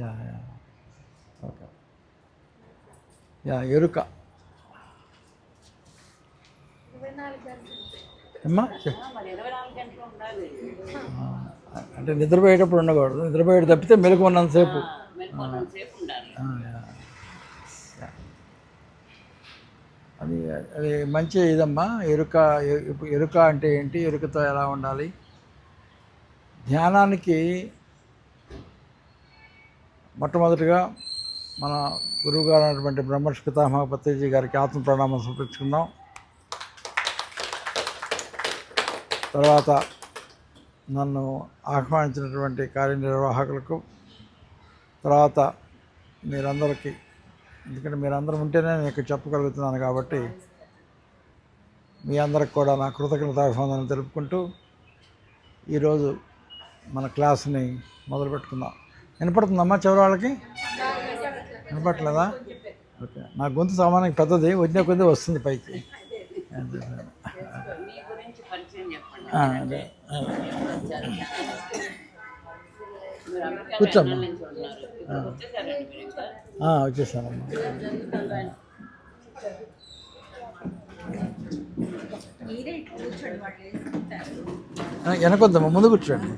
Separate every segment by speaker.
Speaker 1: Yeah yeah okay yeah ఎరుక అమ్మా అంటే నిద్రపోయేటప్పుడు ఉండకూడదు, నిద్రపోయేట తప్పితే మెలకు ఉన్నంతసేపు. అది అది మంచి ఇదమ్మా. ఎరుక ఎరుక అంటే ఏంటి, ఎరుకతో ఎలా ఉండాలి? ధ్యానానికి మొట్టమొదటిగా మన గురువుగారు అయినటువంటి బ్రహ్మర్షి పితామహ పత్రిజీ గారికి ఆత్మ ప్రణామం సమర్పించుకుందాం. తర్వాత నన్ను ఆహ్వానించినటువంటి కార్యనిర్వాహకులకు, తర్వాత మీరందరికీ, ఎందుకంటే మీరందరూ ఉంటేనే నేను ఇక్కడ చెప్పగలుగుతున్నాను కాబట్టి మీ అందరికి కూడా నా కృతజ్ఞతాభివందనం తెలుపుకుంటూ ఈరోజు మన క్లాస్ని మొదలుపెట్టుకుందాం. వినపడుతుందమ్మా చివరి వాళ్ళకి? వినపట్లేదా? ఓకే. నా గొంతు సామాన్యంగా పెద్దది, వచ్చిన కొద్దీ వస్తుంది పైకి. అదే కూర్చోమ్మా. వచ్చేసానమ్మా. వెనకొద్దమ్మా, ముందు కూర్చోండి.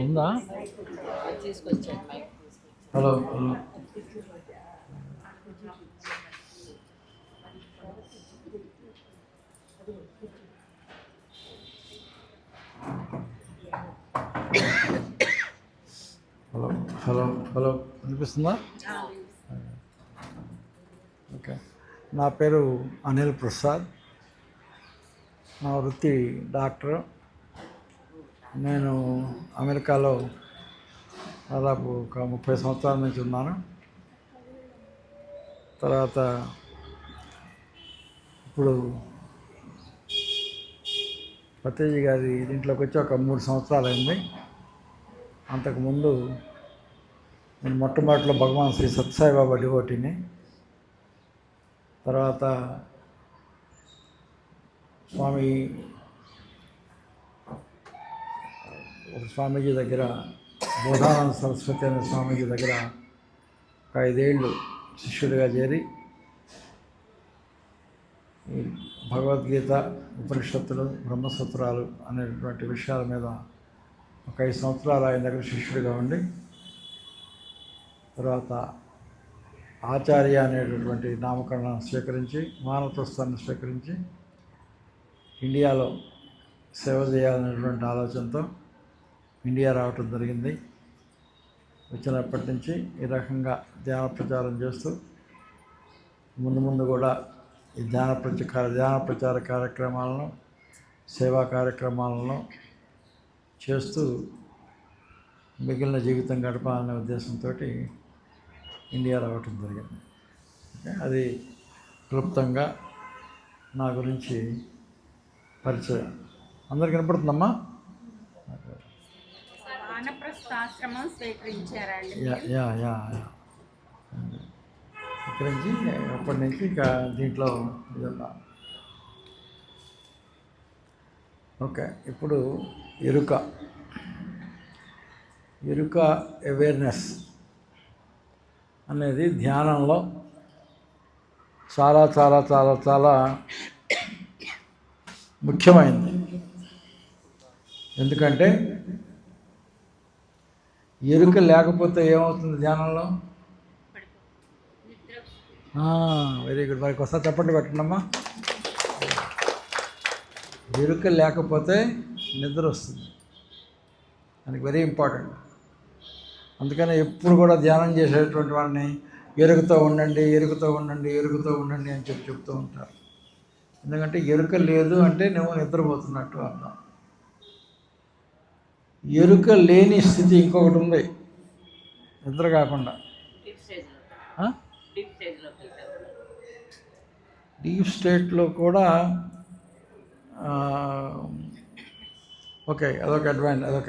Speaker 1: ఉందా? Hello hello. Hello hello hello వినిపిస్తుందా? ఓకే. నా పేరు అనిల్ ప్రసాద్. నా వృత్తి డాక్టర్. నేను అమెరికాలో దాదాపు ఒక 30 సంవత్సరాల నుంచి ఉన్నాను. తర్వాత ఇప్పుడు పత్రిజీ గారి దీంట్లోకి వచ్చి ఒక 3 సంవత్సరాలు అయింది. అంతకుముందు నేను మొట్టమొదటిలో భగవాన్ శ్రీ సత్యసాయిబాబా డివోటీని. తర్వాత స్వామీజీ దగ్గర, బోధానంద సరస్వతి అనే స్వామీజీ దగ్గర ఒక 5 ఏళ్ళు శిష్యుడిగా చేరి ఈ భగవద్గీత, ఉపనిషత్తులు, బ్రహ్మసూత్రాలు అనేటువంటి విషయాల మీద ఒక 5 సంవత్సరాలు ఆయన దగ్గర శిష్యుడిగా ఉండి, తర్వాత ఆచార్య అనేటటువంటి నామకరణం స్వీకరించి, వానప్రస్థాన్ని స్వీకరించి ఇండియాలో సేవ చేయాలనేటువంటి ఆలోచనతో ఇండియా రావటం జరిగింది. వచ్చినప్పటి నుంచి ఈ రకంగా ధ్యాన ప్రచారం చేస్తూ ముందు ముందు కూడా ఈ ధ్యాన ప్రచార కార్యక్రమాలను, సేవా కార్యక్రమాలను చేస్తూ మిగిలిన జీవితం గడపాలనే ఉద్దేశంతో ఇండియా రావటం జరిగింది. అది క్లుప్తంగా నా గురించి పరిచయం. అందరికి వినపడుతుందమ్మా? ఇక్కడి నుంచి అప్పటి నుంచి ఇక దీంట్లో ఇదన్నా. ఓకే. ఇప్పుడు ఎరుక అవేర్నెస్ అనేది ధ్యానంలో చాలా చాలా చాలా చాలా ముఖ్యమైనది. ఎందుకంటే ఎరుక లేకపోతే ఏమవుతుంది ధ్యానంలో? Very good. వారికి ఒకసారి చెప్పండి పెట్టండమ్మా. ఎరుక లేకపోతే నిద్ర వస్తుంది. దానికి వెరీ ఇంపార్టెంట్. అందుకని ఎప్పుడు కూడా ధ్యానం చేసేటువంటి వాళ్ళని ఎరుకతో ఉండండి, ఎరుకతో ఉండండి, ఎరుకతో ఉండండి అని చెప్తూ ఉంటారు. ఎందుకంటే ఎరుక లేదు అంటే నువ్వు నిద్రపోతున్నట్టు అర్థం. ఎరుక లేని స్థితి ఇంకొకటి ఉంది, నిద్ర కాకుండా. డీప్ స్టేట్లో కూడా ఓకే, అదొక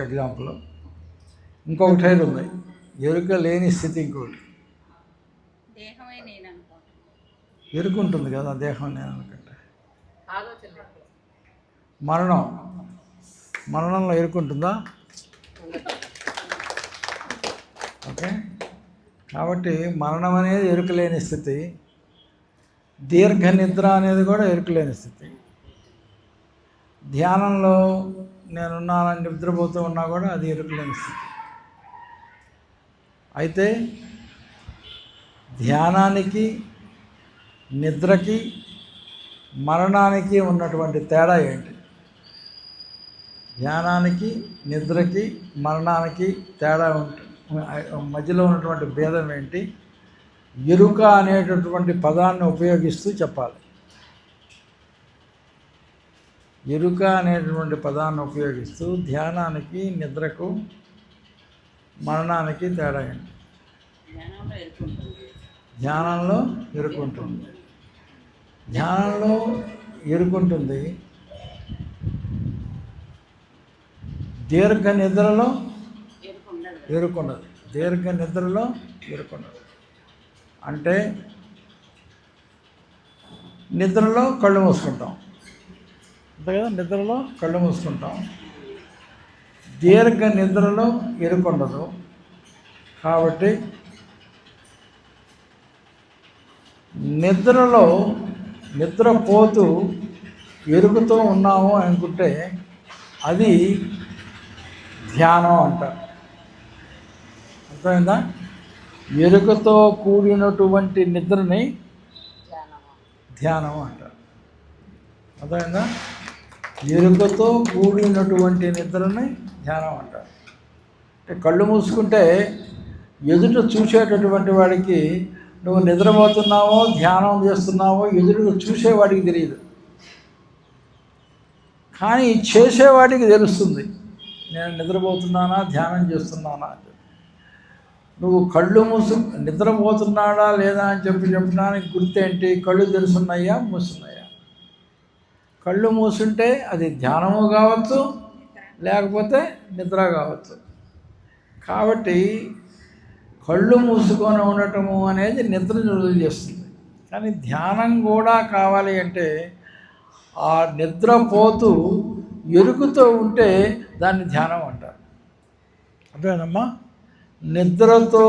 Speaker 1: ఎగ్జాంపుల్. ఇంకొకటి సైడ్ ఉంది, ఎరుక లేని స్థితి. ఇంకోటి ఎరుక ఉంటుంది కదా, దేహం నేను అనుకుంటే మరణంలో ఎరుకుంటుందా? ఓకే, కాబట్టి మరణం అనేది ఎరుకలేని స్థితి, దీర్ఘ నిద్ర అనేది కూడా ఎరుకలేని స్థితి. ధ్యానంలో నేనున్నానని నిద్రపోతూ ఉన్నా కూడా అది ఎరుకలేని స్థితి. అయితే ధ్యానానికి, నిద్రకి, మరణానికి ఉన్నటువంటి తేడా ఏంటి? ధ్యానానికి, నిద్రకి, మరణానికి తేడా మధ్యలో ఉన్నటువంటి భేదం ఏంటి? ఎరుక అనేటటువంటి పదాన్ని ఉపయోగిస్తూ చెప్పాలి. ఎరుక అనేటటువంటి పదాన్ని ఉపయోగిస్తూ ధ్యానానికి, నిద్రకు, మరణానికి తేడా ఏంటి? ధ్యానంలో ఎరుకుంటుంది. ధ్యానంలో ఎరుకుంటుంది, దీర్ఘ నిద్రలో ఎరుకుండదు. దీర్ఘ నిద్రలో ఎరుకుండదు అంటే నిద్రలో కళ్ళు మూసుకుంటాం, అంతే కదా, నిద్రలో కళ్ళు మూసుకుంటాం. దీర్ఘ నిద్రలో ఎరుకుండదు. కాబట్టి నిద్రపోతూ ఎరుగుతూ ఉన్నాము అనుకుంటే అది ధ్యానం అంటారు. అర్థమైందా? ఎరుకతో కూడినటువంటి నిద్రని ధ్యానం అంటారు. అర్థమైందా? ఎరుకతో కూడినటువంటి నిద్రని ధ్యానం అంటారు. అంటే కళ్ళు మూసుకుంటే ఎదుట చూసేటటువంటి వాడికి నువ్వు నిద్రపోతున్నావో ధ్యానం చేస్తున్నావో ఎదురు చూసేవాడికి తెలియదు, కానీ చేసేవాడికి తెలుస్తుంది నేను నిద్రపోతున్నానా ధ్యానం చేస్తున్నానా. నువ్వు కళ్ళు నిద్రపోతున్నాడా లేదా అని చెప్పడానికి గుర్తేంటి? కళ్ళు తెరుస్తున్నాయా మూసున్నాయా? కళ్ళు మూసుంటే అది ధ్యానము కావచ్చు, లేకపోతే నిద్ర కావచ్చు. కాబట్టి కళ్ళు మూసుకొని ఉండటము అనేది నిద్రను వృద్ధి చేస్తుంది. కానీ ధ్యానం కూడా కావాలి అంటే ఆ నిద్రపోతూ ఎరుకుతూ ఉంటే దాన్ని ధ్యానం అంటారు. అదేనమ్మా, నిద్రతో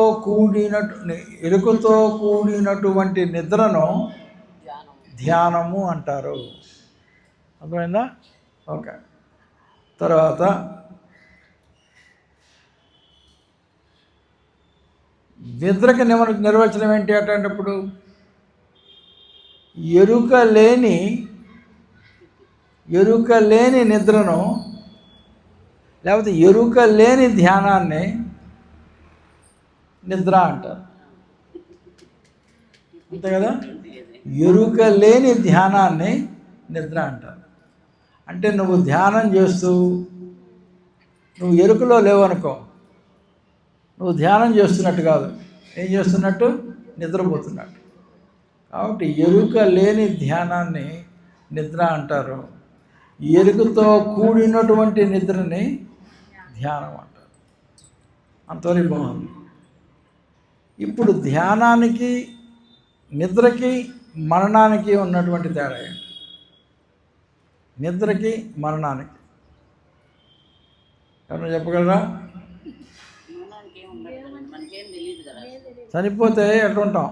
Speaker 1: ఎరుకుతో కూడినటువంటి నిద్రను ధ్యానము అంటారు. అర్థమైందా? ఓకే. తర్వాత నిద్రకి నిర్వచనం ఏంటి అటప్పుడు? ఎరుక లేని నిద్రను, లేకపోతే ఎరుక లేని ధ్యానాన్ని నిద్ర అంటారు. అంతే కదా? ఎరుక లేని ధ్యానాన్ని నిద్ర అంటారు. అంటే నువ్వు ధ్యానం చేస్తూ నువ్వు ఎరుకలో లేవనుకో, నువ్వు ధ్యానం చేస్తున్నట్టు కాదు, ఏం చేస్తున్నట్టు? నిద్రపోతున్నట్టు. కాబట్టి ఎరుక లేని ధ్యానాన్ని నిద్ర అంటారు. ఎరుకతో కూడినటువంటి నిద్రని ధ్యానం అంటారు. అంతవరకు బాగుంది. ఇప్పుడు ధ్యానానికి, నిద్రకి, మరణానికి ఉన్నటువంటి తేడా ఏంటి? నిద్రకి, మరణానికి ఎవరైనా చెప్పగలరా? చనిపోతే ఎట్లుంటాం?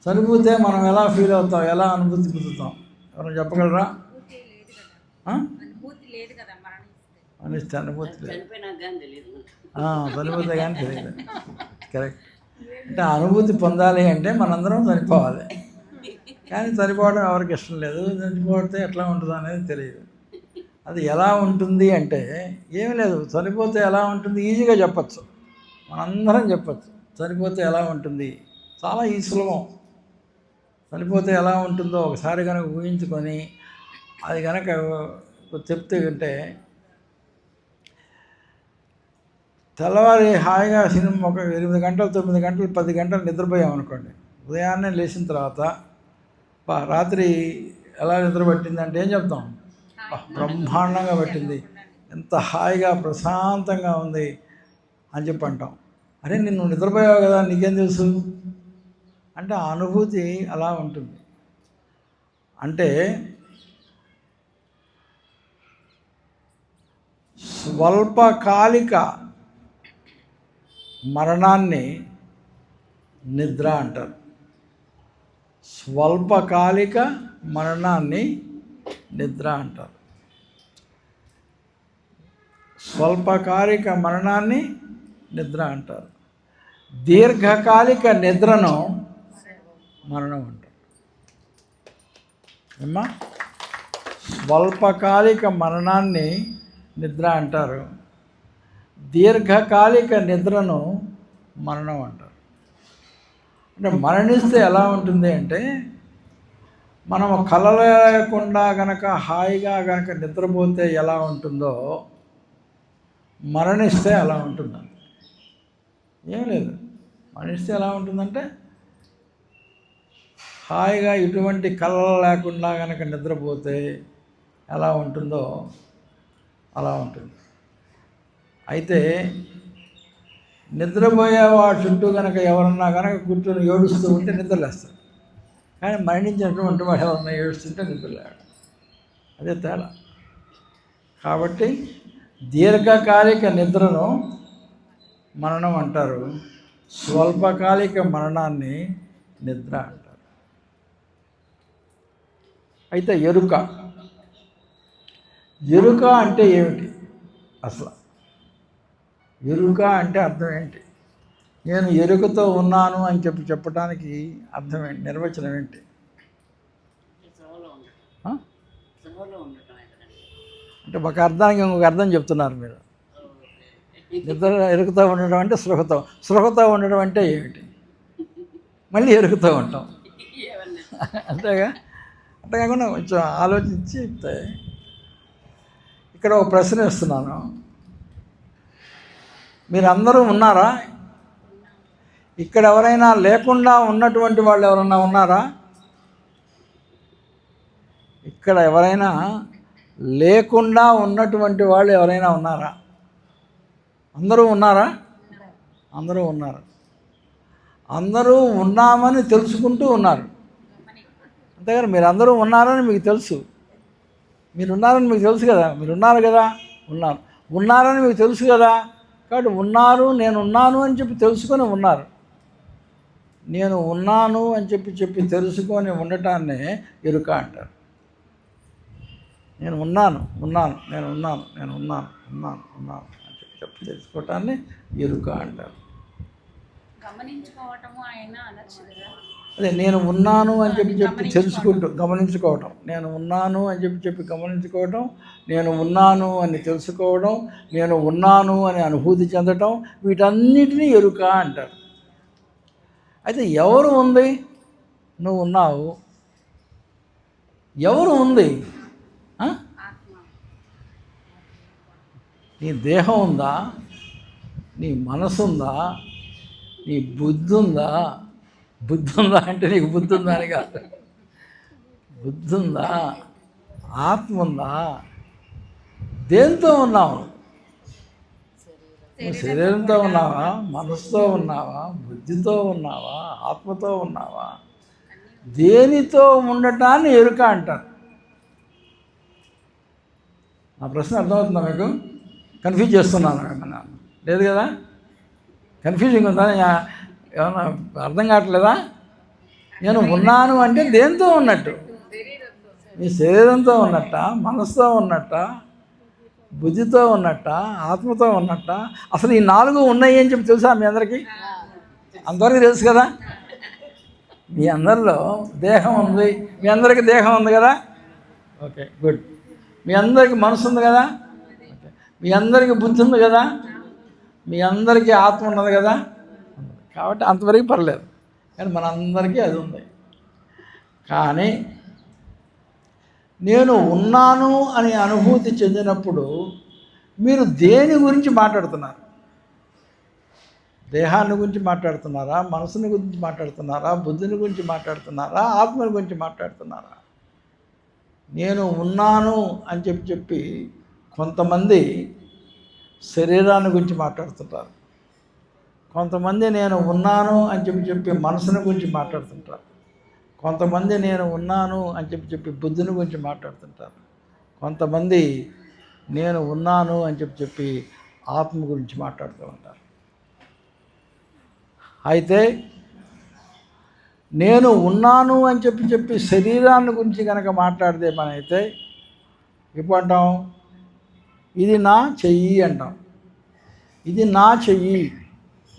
Speaker 1: చనిపోతే మనం ఎలా ఫీల్ అవుతాం, ఎలా అనుభూతి పొందుతాం? ఎవరైనా చెప్పగలరా? అనుభూతి లేదు. చనిపోతే కానీ తెలియదు. కరెక్ట్. అంటే అనుభూతి పొందాలి అంటే మనందరం చనిపోవాలి, కానీ చనిపోవడం ఎవరికి ఇష్టం లేదు. చనిపోతే ఎట్లా ఉంటుందో అనేది తెలియదు. అది ఎలా ఉంటుంది అంటే ఏమీ లేదు. చనిపోతే ఎలా ఉంటుంది ఈజీగా చెప్పచ్చు, మనందరం చెప్పచ్చు. చనిపోతే ఎలా ఉంటుంది చాలా సులభం. చనిపోతే ఎలా ఉంటుందో ఒకసారి కనుక ఊహించుకొని అది కనుక చెప్తే ఉంటే తెల్లవారి హాయిగా సినిమా ఒక 8 గంటలు 9 గంటలు 10 గంటలు నిద్రపోయామనుకోండి, ఉదయాన్నే లేచిన తర్వాత రాత్రి ఎలా నిద్ర పట్టింది అంటే ఏం చెప్తాం? బ్రహ్మాండంగా పట్టింది, ఎంత హాయిగా ప్రశాంతంగా ఉంది అని చెప్పి అంటాం. అరే నిన్ను నిద్రపోయావు కదా, నీకేం తెలుసు అంటే ఆ అనుభూతి అలా ఉంటుంది. అంటే స్వల్పకాలిక మరణాన్ని నిద్ర అంటారు. స్వల్పకాలిక మరణాన్ని నిద్ర అంటారు. స్వల్పకాలిక మరణాన్ని నిద్ర అంటారు. దీర్ఘకాలిక నిద్రను మరణం అంటారు. ఏమ్మా? స్వల్పకాలిక మరణాన్ని నిద్ర అంటారు, దీర్ఘకాలిక నిద్రను మరణం అంటారు. అంటే మరణిస్తే ఎలా ఉంటుంది అంటే, మనం కలలు లేకుండా గనక హాయిగా గనక నిద్రపోతే ఎలా ఉంటుందో మరణిస్తే అలా ఉంటుందండి. ఏం లేదు, మరణిస్తే ఎలా ఉంటుందంటే హాయిగా ఎటువంటి కలలు లేకుండా గనక నిద్రపోతే ఎలా ఉంటుందో అలా ఉంటుంది. అయితే నిద్రపోయే వాడు చుట్టూ కనుక ఎవరన్నా కనుక కూర్చొని ఏడుస్తూ ఉంటే నిద్రలేస్తారు, కానీ మరణించినటువంటి వాడు ఎవరన్నా ఏడుస్తుంటే నిద్రలేడు. అదే తేడా. కాబట్టి దీర్ఘకాలిక నిద్రను మరణం అంటారు, స్వల్పకాలిక మరణాన్ని నిద్ర అంటారు. అయితే ఎరుక అంటే ఏమిటి అసలు? ఎరుక అంటే అర్థం ఏంటి? నేను ఎరుకతో ఉన్నాను అని చెప్పడానికి అర్థం ఏంటి, నిర్వచనం ఏంటి? అంటే ఒక అర్థానికి ఇంకొక అర్థం చెప్తున్నారు మీరు. నిద్ర ఎరుకుతూ ఉండడం అంటే స్పృహతో ఉండడం అంటే ఏమిటి? మళ్ళీ ఎరుకుతూ ఉంటాం, అంతేగా? అంతే కాకుండా కొంచెం ఆలోచించి చెప్తే, ఇక్కడ ఒక ప్రశ్న ఇస్తున్నాను. మీరందరూ ఉన్నారా? ఇక్కడ ఎవరైనా లేకుండా ఉన్నటువంటి వాళ్ళు ఎవరన్నా ఉన్నారా? ఇక్కడ ఎవరైనా లేకుండా ఉన్నటువంటి వాళ్ళు ఎవరైనా ఉన్నారా? అందరూ ఉన్నారా? అందరూ ఉన్నారు. అందరూ ఉన్నామని తెలుసుకుంటూ ఉన్నారు. అంతేగాని మీరు అందరూ ఉన్నారని మీకు తెలుసు, మీరున్నారని మీకు తెలుసు కదా, మీరున్నారు కదా, ఉన్నారని మీకు తెలుసు కదా. కాబట్టి ఉన్నారు, నేను ఉన్నాను అని చెప్పి తెలుసుకొని ఉన్నారు. నేను ఉన్నాను అని చెప్పి తెలుసుకొని ఉండటాన్నే ఎరుక అంటారు. నేను ఉన్నాను అని చెప్పి తెలుసుకోవటాన్ని ఎరుక అంటారు. అదే నేను ఉన్నాను అని చెప్పి తెలుసుకుంటూ గమనించుకోవటం, నేను ఉన్నాను అని చెప్పి గమనించుకోవటం, నేను ఉన్నాను అని తెలుసుకోవడం, నేను ఉన్నాను అని అనుభూతి చెందటం, వీటన్నిటినీ ఎరుక అంటారు. అయితే ఎవరు ఉంది? నువ్వు ఉన్నావు. ఎవరు ఉంది? నీ దేహం ఉందా? నీ మనసు ఉందా? నీ బుద్ధి ఉందా? బుద్ధి ఉందా అంటే నీకు బుద్ధి ఉందా అని కాదు, బుద్ధి ఉందా? ఆత్మ ఉందా? దేంతో ఉన్నావు? నువ్వు శరీరంతో ఉన్నావా? మనసుతో ఉన్నావా? బుద్ధితో ఉన్నావా? ఆత్మతో ఉన్నావా? దేనితో ఉండటాన్ని ఎరుక అంటారు. నా ప్రశ్న అర్థమవుతుందా మీకు? కన్ఫ్యూజ్ చేస్తున్నాను ఏమన్నా? లేదు కదా? కన్ఫ్యూజింగ్ ఉందా? ఏమన్నా అర్థం కావట్లేదా? నేను ఉన్నాను అంటే దేంతో ఉన్నట్టు? మీ శరీరంతో ఉన్నట్ట, మనసుతో ఉన్నట్ట, బుద్ధితో ఉన్నట్ట, ఆత్మతో ఉన్నట్ట? అసలు ఈ 4 ఉన్నాయి అని చెప్పి తెలుసా మీ అందరికీ? అందరికీ తెలుసు కదా? మీ అందరిలో దేహం ఉంది, మీ అందరికీ దేహం ఉంది కదా? Okay, good. మీ అందరికీ మనసు ఉంది కదా? ఓకే. మీ అందరికీ బుద్ధి ఉంది కదా? మీ అందరికీ ఆత్మ ఉన్నది కదా? కాబట్టి అంతవరకు పర్లేదు. కానీ మనందరికీ అది ఉంది. కానీ నేను ఉన్నాను అని అనుభూతి చెందినప్పుడు మీరు దేని గురించి మాట్లాడుతున్నారు? దేహాన్ని గురించి మాట్లాడుతున్నారా? మనసుని గురించి మాట్లాడుతున్నారా? బుద్ధిని గురించి మాట్లాడుతున్నారా? ఆత్మని గురించి మాట్లాడుతున్నారా? నేను ఉన్నాను అని చెప్పి కొంతమంది శరీరాన్ని గురించి మాట్లాడుతుంటారు. కొంతమంది నేను ఉన్నాను అని చెప్పి మనసుని గురించి మాట్లాడుతుంటారు. కొంతమంది నేను ఉన్నాను అని చెప్పి బుద్ధిని గురించి మాట్లాడుతుంటారు. కొంతమంది నేను ఉన్నాను అని చెప్పి ఆత్మ గురించి మాట్లాడుతూ ఉంటారు. అయితే నేను ఉన్నాను అని చెప్పి శరీరాన్ని గురించి కనుక మాట్లాడితే మనైతే ఇప్పుడు అంటాం, ఇది నా చెయ్యి అంటాం, ఇది నా చెయ్యి,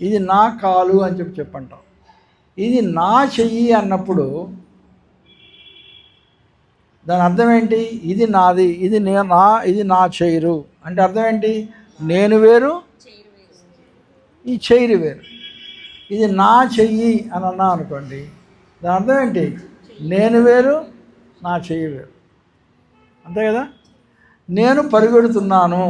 Speaker 1: ఇది నా కాలు అని చెప్పంటాం. ఇది నా చెయ్యి అన్నప్పుడు దాని అర్థం ఏంటి? ఇది నాది, ఇది నా చెయ్యి అంటే అర్థం ఏంటి? నేను వేరు, ఈ చెయ్యి వేరు. ఇది నా చెయ్యి అని అన్నా అనుకోండి, దాని అర్థం ఏంటి? నేను వేరు, నా చెయ్యి వేరు. అంతే కదా? నేను పరిగెడుతున్నాను,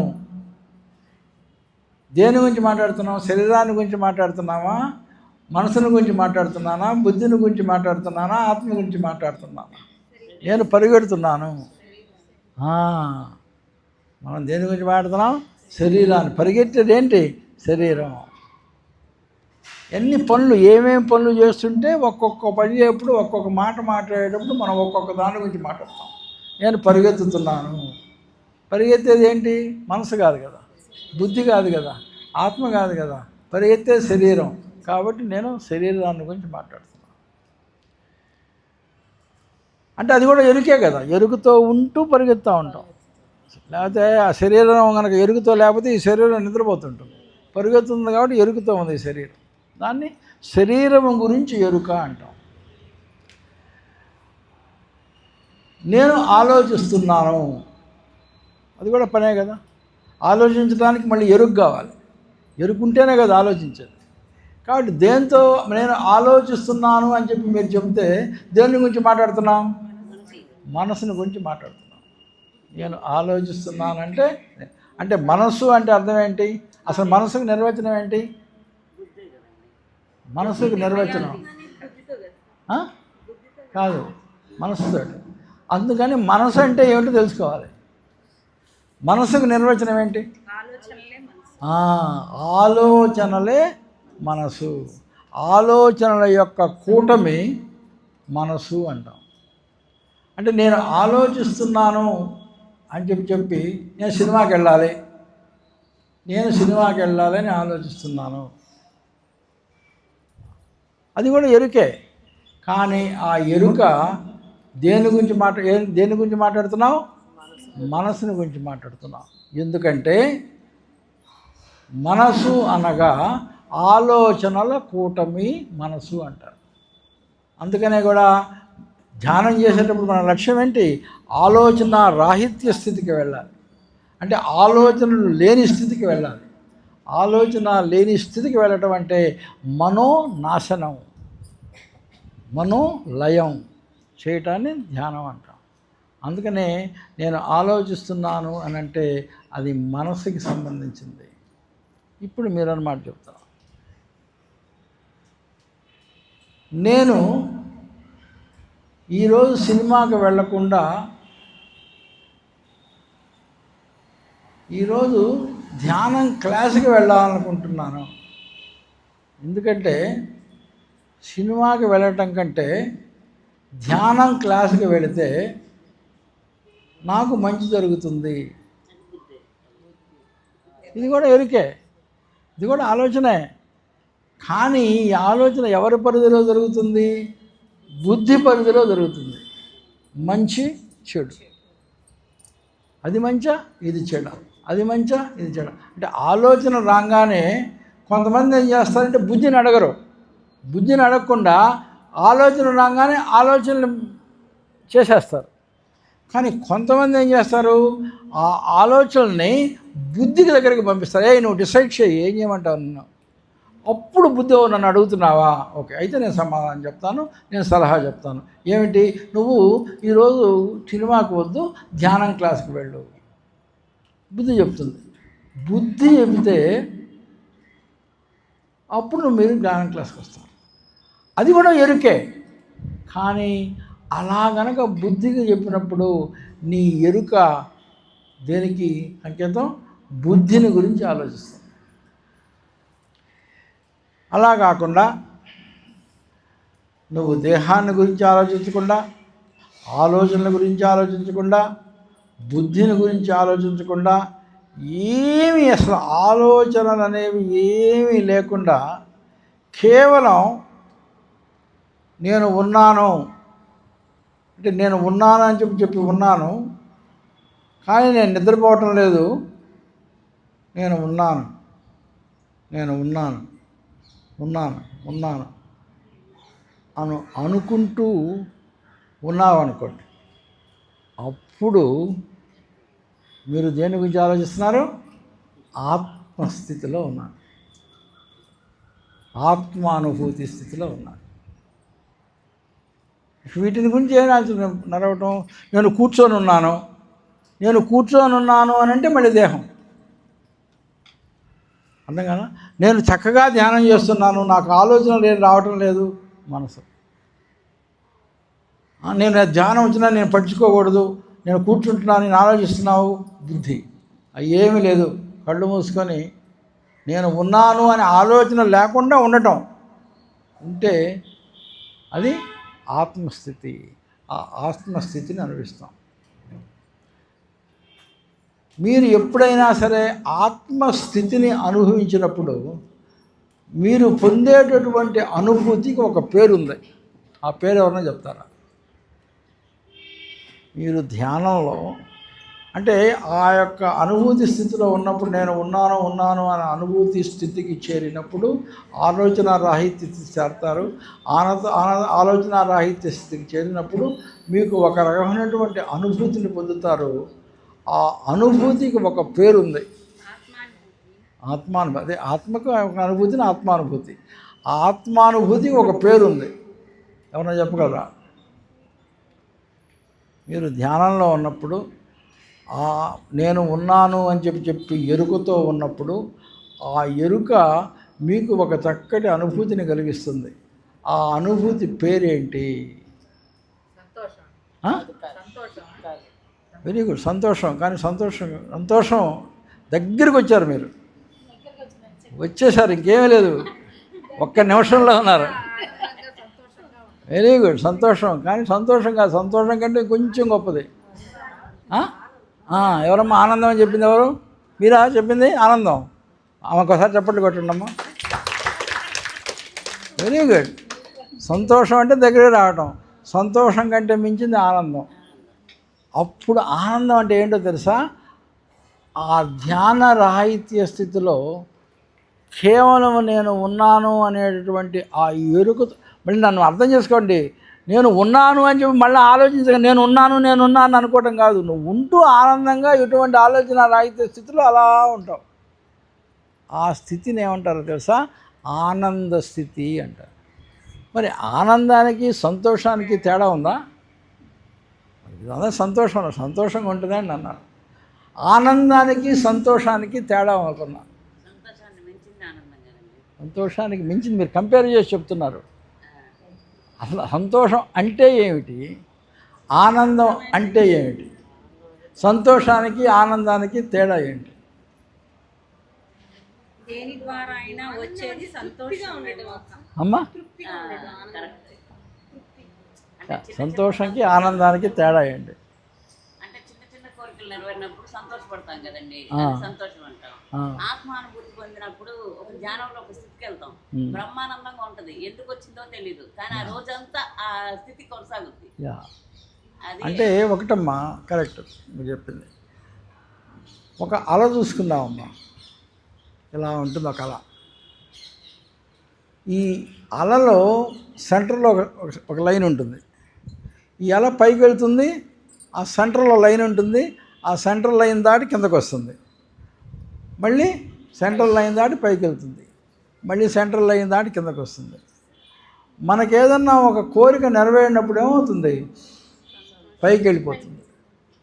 Speaker 1: దేని గురించి మాట్లాడుతున్నాం? శరీరాన్ని గురించి మాట్లాడుతున్నామా? మనసుని గురించి మాట్లాడుతున్నానా? బుద్ధిని గురించి మాట్లాడుతున్నానా? ఆత్మ గురించి మాట్లాడుతున్నానా? నేను పరిగెడుతున్నాను. మనం దేని గురించి మాట్లాడుతున్నాం? శరీరాన్ని. పరిగెట్టేది ఏంటి? శరీరం. ఎన్ని పనులు, ఏమేమి పనులు చేస్తుంటే ఒక్కొక్క పని చేసేప్పుడు ఒక్కొక్క మాట మాట్లాడేటప్పుడు మనం ఒక్కొక్క దాని గురించి మాట్లాడతాం. నేను పరిగెత్తుతున్నాను. పరిగెత్తేది ఏంటి? మనసు కాదు కదా, బుద్ధి కాదు కదా, ఆత్మ కాదు కదా, పరిగెత్తే శరీరం. కాబట్టి నేను శరీరాన్ని గురించి మాట్లాడుతున్నాను. అంటే అది కూడా ఎరుకే కదా, ఎరుకుతో ఉంటూ పరిగెత్తూ ఉంటాం. లేకపోతే ఆ శరీరం కనుక ఎరుకుతో లేకపోతే ఈ శరీరం నిద్రపోతుంటుంది. పరిగెత్తుంది కాబట్టి ఎరుకుతో ఉంది ఈ శరీరం. దాన్ని శరీరం గురించి ఎరుక అంటాం. నేను ఆలోచిస్తున్నాను, అది కూడా పనే కదా. ఆలోచించడానికి మళ్ళీ ఎరుకు కావాలి, ఎరుకుంటేనే కదా ఆలోచించేది. కాబట్టి దేంతో నేను ఆలోచిస్తున్నాను అని చెప్పి మీరు చెబితే దేని గురించి మాట్లాడుతున్నాం? మనసుని గురించి మాట్లాడుతున్నాం. నేను ఆలోచిస్తున్నానంటే అంటే మనస్సు అంటే అర్థం ఏంటి? అసలు మనసుకు నిర్వచనం ఏంటి? మనసుకు నిర్వచనం కాదు, మనసుతో. అందుకని మనసు అంటే ఏమిటో తెలుసుకోవాలి. మనసుకు నిర్వచనం ఏంటి? ఆలోచనలే మనసు. ఆలోచనల యొక్క కూటమి మనసు అంటాం. అంటే నేను ఆలోచిస్తున్నాను అని చెప్పి నేను సినిమాకి వెళ్ళాలి అని ఆలోచిస్తున్నాను, అది కూడా ఎరుకే. కానీ ఆ ఎరుక దేని గురించి మాట్లాడుతున్నావు? మనసుని గురించి మాట్లాడుతున్నావు. ఎందుకంటే మనసు అనగా ఆలోచనల కూటమి మనసు అంటారు. అందుకనే కూడా ధ్యానం చేసేటప్పుడు మన లక్ష్యం ఏంటి? ఆలోచన రాహిత్య స్థితికి వెళ్ళాలి. అంటే ఆలోచనలు లేని స్థితికి వెళ్ళాలి. ఆలోచన లేని స్థితికి వెళ్ళటం అంటే మనోనాశనం, మనోలయం చేయటాన్ని ధ్యానం అంటాం. అందుకనే నేను ఆలోచిస్తున్నాను అని అంటే అది మనసుకి సంబంధించింది. ఇప్పుడు మీరు అన్నమాట చెప్తా. నేను ఈరోజు సినిమాకి వెళ్ళకుండా ఈరోజు ధ్యానం క్లాసుకి వెళ్ళాలనుకుంటున్నాను. ఎందుకంటే సినిమాకి వెళ్ళటం కంటే ధ్యానం క్లాసుకి వెళితే నాకు మంచి జరుగుతుంది. ఇది కూడా ఎరుకే, ఇది కూడా ఆలోచనే. కానీ ఈ ఆలోచన ఎవరి పరిధిలో జరుగుతుంది? బుద్ధి పరిధిలో జరుగుతుంది. మంచి చెడు, అది మంచా ఇది చెడ, అది మంచా ఇది చెడ. అంటే ఆలోచన రాగానే కొంతమంది ఏం చేస్తారంటే బుద్ధిని అడగరు. బుద్ధిని అడగకుండా ఆలోచన రాగానే ఆలోచనలు చేసేస్తారు. కానీ కొంతమంది ఏం చేస్తారు? ఆ ఆలోచనల్ని బుద్ధికి దగ్గరికి పంపిస్తారు. నువ్వు డిసైడ్ చేయి, ఏం చేయమంటావు నన్ను. అప్పుడు బుద్ధి నన్ను అడుగుతున్నావా? ఓకే, అయితే నేను సమాధానం చెప్తాను, నేను సలహా చెప్తాను. ఏమిటి? నువ్వు ఈరోజు సినిమాకు వద్దు, ధ్యానం క్లాస్కి వెళ్ళు. బుద్ధి చెప్తుంది. బుద్ధి చెబితే అప్పుడు మీరు ధ్యానం క్లాస్కి వస్తారు. అది కూడా ఎరుకే. కానీ అలా గనక బుద్ధికి చెప్పినప్పుడు నీ ఎరుక దేనికి సంకేతం? బుద్ధిని గురించి ఆలోచిస్తాం. అలా కాకుండా నువ్వు దేహాన్ని గురించి ఆలోచించకుండా, ఆలోచనల గురించి ఆలోచించకుండా, బుద్ధిని గురించి ఆలోచించకుండా, ఏమీ అసలు ఆలోచనలు అనేవి ఏమీ లేకుండా కేవలం నేను ఉన్నాను అంటే నేను ఉన్నాను అని చెప్పి ఉన్నాను, కానీ నేను నిద్రపోవటం లేదు, నేను ఉన్నాను నేను ఉన్నాను ఉన్నాను ఉన్నాను అనుకుంటూ ఉన్నావనుకోండి, అప్పుడు మీరు దేని గురించి ఆలోచిస్తున్నారు? ఆత్మస్థితిలో ఉన్నారు, ఆత్మానుభూతి స్థితిలో ఉన్నారు. వీటిని గురించి ఏం నడవటం? నేను కూర్చొని ఉన్నాను అని అంటే మళ్ళీ దేహం అర్థం కదా. నేను చక్కగా ధ్యానం చేస్తున్నాను, నాకు ఆలోచనలు ఏం రావటం లేదు, మనసు. నేను ధ్యానం వచ్చినా నేను పట్టించుకోకూడదు, నేను కూర్చుంటున్నాను, నేను ఆలోచిస్తున్నావు, బుద్ధి. అవి ఏమీ లేదు. కళ్ళు మూసుకొని నేను ఉన్నాను అనే ఆలోచన లేకుండా ఉండటం ఉంటే అది ఆత్మస్థితి. ఆ ఆత్మస్థితిని అనుభవిస్తాం. మీరు ఎప్పుడైనా సరే ఆత్మస్థితిని అనుభవించినప్పుడు మీరు పొందేటటువంటి అనుభూతికి ఒక పేరుంది. ఆ పేరు ఎవరైనా చెప్తారా? మీరు ధ్యానంలో అంటే ఆ యొక్క అనుభూతి స్థితిలో ఉన్నప్పుడు, నేను ఉన్నాను అనే అనుభూతి స్థితికి చేరినప్పుడు ఆలోచన రాహిత్య స్థితి చేరతారు. ఆలోచన రాహిత్య స్థితికి చేరినప్పుడు మీకు ఒక రకమైనటువంటి అనుభూతిని పొందుతారు. ఆ అనుభూతికి ఒక పేరుంది, ఆత్మానుభూతి. అదే ఆత్మకు ఒక అనుభూతిని ఆత్మానుభూతి. ఆ ఆత్మానుభూతికి ఒక పేరుంది. ఎవరైనా చెప్పగలరా? మీరు ధ్యానంలో ఉన్నప్పుడు నేను ఉన్నాను అని చెప్పి ఎరుకతో ఉన్నప్పుడు ఆ ఎరుక మీకు ఒక చక్కటి అనుభూతిని కలిగిస్తుంది. ఆ అనుభూతి పేరేంటి? వెరీ గుడ్, సంతోషం. కానీ సంతోషం దగ్గరికి వచ్చారు, మీరు వచ్చేసారు, ఇంకేమీ లేదు, ఒక్క నిమిషంలో ఉన్నారు. వెరీ గుడ్, సంతోషం. కానీ సంతోషం కాదు, సంతోషం కంటే కొంచెం గొప్పది. ఎవరమ్మా ఆనందం అని చెప్పింది? ఎవరు? మీరా చెప్పింది? ఆనందం. ఆమెకు ఒకసారి చప్పట్లు కొట్టండమ్మా. Very good. సంతోషం అంటే దగ్గరే రావటం. సంతోషం కంటే మించింది ఆనందం. అప్పుడు ఆనందం అంటే ఏంటో తెలుసా? ఆ ధ్యాన రాహిత్య స్థితిలో కేవలం నేను ఉన్నాను అనేటటువంటి ఆ ఎరుకు. మళ్ళీ నన్ను అర్థం చేసుకోండి, నేను ఉన్నాను అని చెప్పి మళ్ళీ ఆలోచించక నేను ఉన్నాను అనుకోవటం కాదు. నువ్వు ఉంటూ ఆనందంగా ఎటువంటి ఆలోచన రాహిత్య స్థితిలో అలా ఉంటావు. ఆ స్థితిని ఏమంటారో తెలుసా? ఆనంద స్థితి అంటారు. మరి ఆనందానికి సంతోషానికి తేడా ఉందా? ఇదంతా సంతోషంగా ఉంటుందని అన్నారు. ఆనందానికి సంతోషానికి తేడా అనుకున్నా. సంతోషానికి మించింది మీరు కంపేర్ చేసి చెప్తున్నారు. అసలు సంతోషం అంటే ఏమిటి, ఆనందం అంటే ఏమిటి, సంతోషానికి ఆనందానికి తేడా ఏంటి?
Speaker 2: దేని ద్వారా అయినా వచ్చేది సంతోషం
Speaker 1: అమ్మా. సంతోషంకి ఆనందానికి తేడా ఏంటి?
Speaker 2: అంటే చిన్న కోరికలు నెరవేరినప్పుడు సంతోషపడతాం కదండి, సంతోషం అంటాం. ఆత్మానుభూతి పొందినప్పుడు ఒక ధ్యానంలో ఒక స్థితికి వెళ్తాం, బ్రహ్మానందంగా ఉంటది. ఎందుకు వచ్చిందో తెలీదు, కానీ ఆ రోజంతా ఆ స్థితి కొనసాగుద్ది.
Speaker 1: అంటే ఒకటమ్మా, కరెక్ట్ మీరు చెప్పింది. ఒక అల చూసుకుందామమ్మా, ఇలా ఉంటుంది ఒక అల. ఈ అలలో సెంటర్లో ఒక లైన్ ఉంటుంది. ఈ అల పైకి వెళ్తుంది, ఆ సెంటర్లో లైన్ ఉంటుంది, ఆ సెంట్రల్ లైన్ దాటి కిందకు వస్తుంది, మళ్ళీ సెంట్రల్ లైన్ దాటి పైకి వెళ్తుంది, మళ్ళీ సెంట్రల్ లైన్ దాటి కిందకు వస్తుంది. మనకేదన్నా ఒక కోరిక నెరవేరినప్పుడు ఏమవుతుంది? పైకి వెళ్ళిపోతుంది.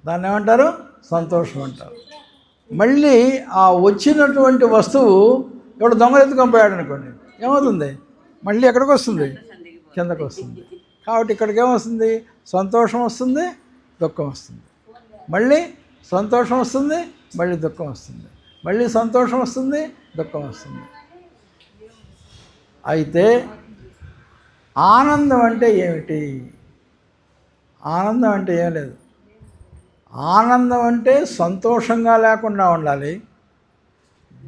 Speaker 1: దాన్ని ఏమంటారు? సంతోషం అంటారు. మళ్ళీ ఆ వచ్చినటువంటి వస్తువు ఇప్పుడు దొంగ ఎత్తుకొని పోయాడు అనుకోండి, ఏమవుతుంది? మళ్ళీ ఎక్కడికి వస్తుంది? కిందకు వస్తుంది. కాబట్టి ఇక్కడికి ఏమొస్తుంది? సంతోషం వస్తుంది, దుఃఖం వస్తుంది, మళ్ళీ సంతోషం వస్తుంది, మళ్ళీ దుఃఖం వస్తుంది, మళ్ళీ సంతోషం వస్తుంది, దుఃఖం వస్తుంది. అయితే ఆనందం అంటే ఏమిటి? ఆనందం అంటే ఏం లేదు. ఆనందం అంటే సంతోషంగా లేకుండా ఉండాలి,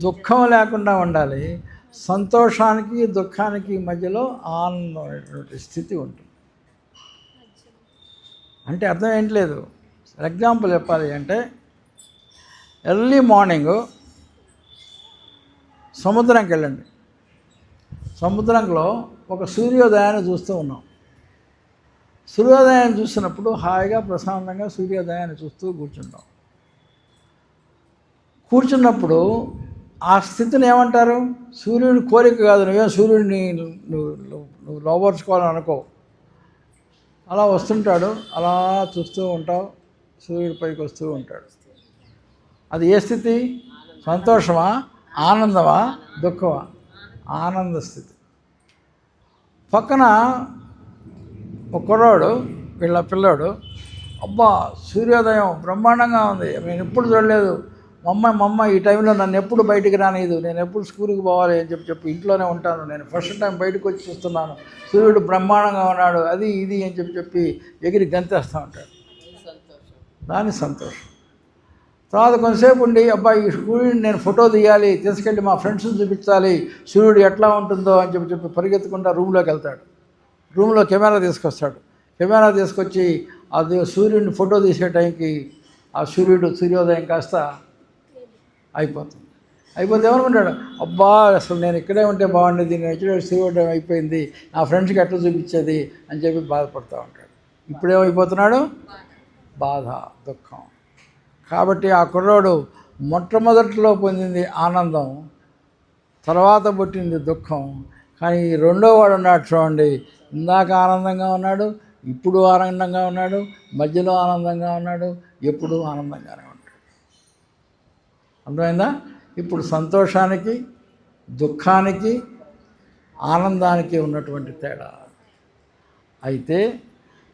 Speaker 1: దుఃఖం లేకుండా ఉండాలి. సంతోషానికి దుఃఖానికి మధ్యలో ఆనందం అనేటువంటి స్థితి ఉంటుంది. అంటే అర్థం ఏంటి లేదు. ఎగ్జాంపుల్ చెప్పాలి అంటే, ఎర్లీ మార్నింగ్ సముద్రంకి వెళ్ళండి. సముద్రంలో ఒక సూర్యోదయాన్ని చూస్తూ ఉన్నాం. సూర్యోదయాన్ని చూసినప్పుడు హాయిగా ప్రశాంతంగా సూర్యోదయాన్ని చూస్తూ కూర్చుంటాం. కూర్చున్నప్పుడు ఆ స్థితిని ఏమంటారు? సూర్యుడి కోరిక కాదు, నువ్వేం సూర్యుడిని నువ్వు లోపరుచుకోవాలని అనుకో. అలా వస్తుంటాడు, అలా చూస్తూ ఉంటావు, సూర్యుడి పైకి వస్తూ ఉంటాడు. అది ఏ స్థితి? సంతోషమా, ఆనందమా, దుఃఖమా? ఆనంద స్థితి. పక్కన ఒక కుర్రాడు, వీళ్ళ పిల్లాడు, అబ్బా సూర్యోదయం బ్రహ్మాండంగా ఉంది, నేను ఎప్పుడు చూడలేదు, మమ్మ ఈ టైంలో నన్ను ఎప్పుడు బయటికి రానిదు, నేను ఎప్పుడు స్కూల్కి పోవాలి అని చెప్పి ఇంట్లోనే ఉంటాను, నేను ఫస్ట్ టైం బయటకు వచ్చి చూస్తున్నాను, సూర్యుడు బ్రహ్మాండంగా ఉన్నాడు, అది ఇది అని చెప్పి ఎగిరి గంతేస్తూ ఉంటాడు. దాని సంతోషం. తర్వాత కొంతసేపు ఉండి, అబ్బాయి ఈ సూర్యుడిని నేను ఫోటో తీయాలి, తీసుకెళ్ళి మా ఫ్రెండ్స్ని చూపించాలి, సూర్యుడు ఎట్లా ఉంటుందో అని చెప్పి పరిగెత్తుకుంటా రూమ్లోకి వెళ్తాడు. రూమ్లో కెమెరా తీసుకొస్తాడు. కెమెరా తీసుకొచ్చి అది సూర్యుడిని ఫోటో తీసే టైంకి ఆ సూర్యోదయం కాస్త అయిపోతుంది. అయిపోతే ఏమనుకుంటాడు, అబ్బా అసలు నేను ఇక్కడే ఉంటే బాగుండేది, నేను ఎక్కడ సూర్యోదయం అయిపోయింది, నా ఫ్రెండ్స్కి ఎట్లా చూపించేది అని చెప్పి బాధపడుతూ ఉంటాడు. ఇప్పుడేమైపోతున్నాడు? బాధ, దుఃఖం. కాబట్టి ఆ కుర్రోడు మొట్టమొదటిలో పొందింది ఆనందం, తర్వాత పుట్టింది దుఃఖం. కానీ ఈ రెండో వాడు ఉన్నాడు చూడండి, ఇందాక ఆనందంగా ఉన్నాడు, ఇప్పుడు ఆనందంగా ఉన్నాడు, మధ్యలో ఆనందంగా ఉన్నాడు, ఎప్పుడూ ఆనందంగానే ఉంటాడు. అర్థమైందా? ఇప్పుడు సంతోషానికి, దుఃఖానికి, ఆనందానికి ఉన్నటువంటి తేడా. అయితే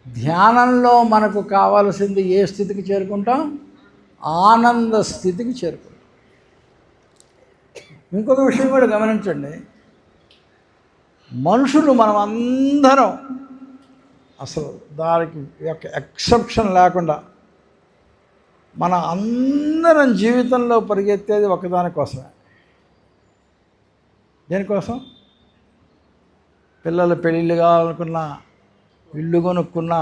Speaker 1: ధ్యానంలో మనకు కావాల్సింది ఏ స్థితికి చేరుకుంటాం? ఆనంద స్థితికి చేరుకుంటాం. ఇంకొక విషయం కూడా గమనించండి, మనుషులు మనం అందరం అసలు దానికి యొక్క ఎక్సెప్షన్ లేకుండా మన అందరం జీవితంలో పరిగెత్తేది ఒకదానికోసమే. దేనికోసం? పిల్లలు పెళ్ళిళ్ళు కావాలనుకున్నా, ఇల్లు కొనుక్కున్నా,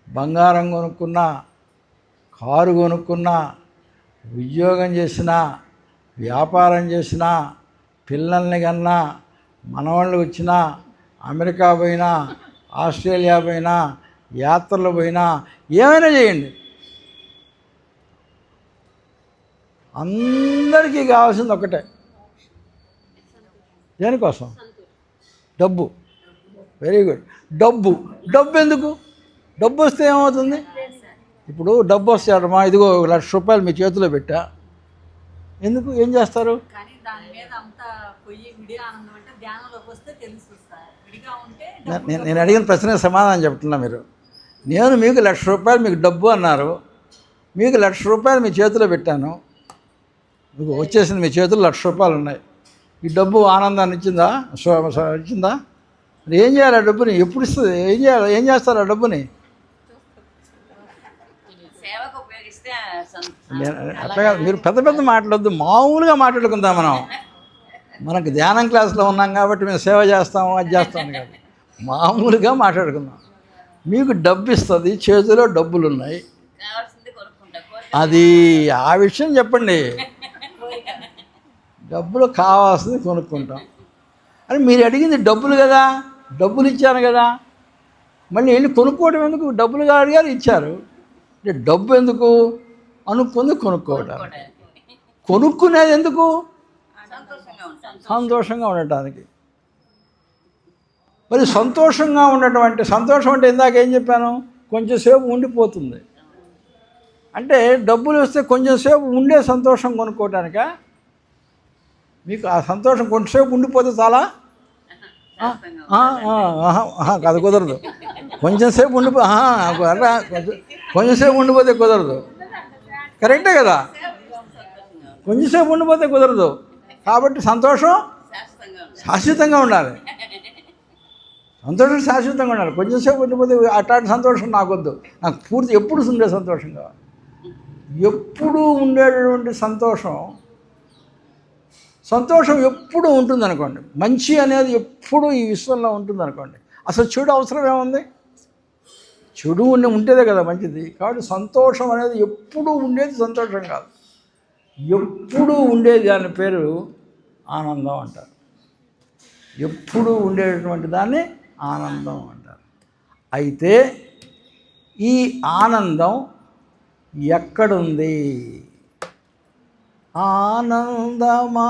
Speaker 1: బంగారం కొనుక్కున్నా, కారు కొనుక్కున్నా, ఉద్యోగం చేసినా, వ్యాపారం చేసినా, పిల్లల్ని కన్నా, మనవాళ్ళు వచ్చినా, అమెరికా పోయినా, ఆస్ట్రేలియా పోయినా, యాత్రలు పోయినా, ఏమైనా చేయండి, అందరికీ కావాల్సింది ఒకటే. దేనికోసం? డబ్బు. Very good. డబ్బు ఎందుకు? డబ్బు వస్తే ఏమవుతుంది? ఇప్పుడు డబ్బు వస్తాడమ్మా, ఇదిగో ₹1,00,000 మీ చేతిలో పెట్టా, ఎందుకు? ఏం చేస్తారు? నేను అడిగిన ప్రశ్నకు సమాధానం చెప్తున్నా. నేను మీకు ₹1,00,000 మీకు డబ్బు అన్నారు, మీకు ₹1,00,000 మీ చేతిలో పెట్టాను, మీకు వచ్చేసింది, మీ చేతుల్లో ₹1,00,000 ఉన్నాయి. ఈ డబ్బు ఆనందాన్ని ఇచ్చిందా? ఇచ్చిందా? మరి ఏం చేయాలి ఆ డబ్బుని? ఎప్పుడు ఇస్తుంది? ఏం చేయాలి? ఏం చేస్తారు ఆ డబ్బుని? అట్లా కాదు, మీరు పెద్ద పెద్ద మాట్లాడొద్దు, మామూలుగా మాట్లాడుకుందాం. మనకు ధ్యానం క్లాస్లో ఉన్నాం కాబట్టి మేము సేవ చేస్తాము, అది చేస్తాం కాదు, మామూలుగా మాట్లాడుకుందాం. మీకు డబ్బు ఇస్తుంది, చేతిలో డబ్బులు ఉన్నాయి, అది ఆ విషయం చెప్పండి. డబ్బులు కావాల్సింది కొనుక్కుంటాం అని మీరు అడిగింది డబ్బులు కదా, డబ్బులు ఇచ్చాను కదా, మళ్ళీ వెళ్ళి కొనుక్కోవడం ఎందుకు? డబ్బులు అడిగారు, ఇచ్చారు, అంటే డబ్బు ఎందుకు? అనుకుంది కొనుక్కోవడం. కొనుక్కునేది ఎందుకు? సంతోషంగా ఉండటానికి. మరి సంతోషంగా ఉండటం అంటే, సంతోషం అంటే ఇందాక ఏం చెప్పాను? కొంచెంసేపు ఉండిపోతుంది. అంటే డబ్బులు వస్తే కొంచెంసేపు ఉండే సంతోషం కొనుక్కోవటానికా? మీకు ఆ సంతోషం కొంచెంసేపు ఉండిపోతే చాలా అది కుదరదు. కొంచెంసేపు కొంచెంసేపు ఉండిపోతే కుదరదు. కరెక్టే కదా, కొంచెంసేపు ఉండిపోతే కుదరదు. కాబట్టి సంతోషం శాశ్వతంగా ఉండాలి. సంతోషం శాశ్వతంగా ఉండాలి. కొంచెంసేపు ఉండిపోతే అట్లాంటి సంతోషం నాకొద్దు. నాకు పూర్తి ఎప్పుడు ఉండే సంతోషం కావాలి. ఎప్పుడూ ఉండేటటువంటి సంతోషం ఎప్పుడు ఉంటుందనుకోండి. మంచి అనేది ఎప్పుడు ఈ విశ్వంలో ఉంటుందనుకోండి. అసలు చెడు అవసరం ఏముంది? చెడు ఉంటేదే కదా మంచిది. కాబట్టి సంతోషం అనేది ఎప్పుడూ ఉండేది సంతోషం కాదు, ఎప్పుడూ ఉండేది దాని పేరు ఆనందం అంటారు. ఎప్పుడూ ఉండేటటువంటి దాన్ని ఆనందం అంటారు. అయితే ఈ ఆనందం ఎక్కడుంది? ఆనందమా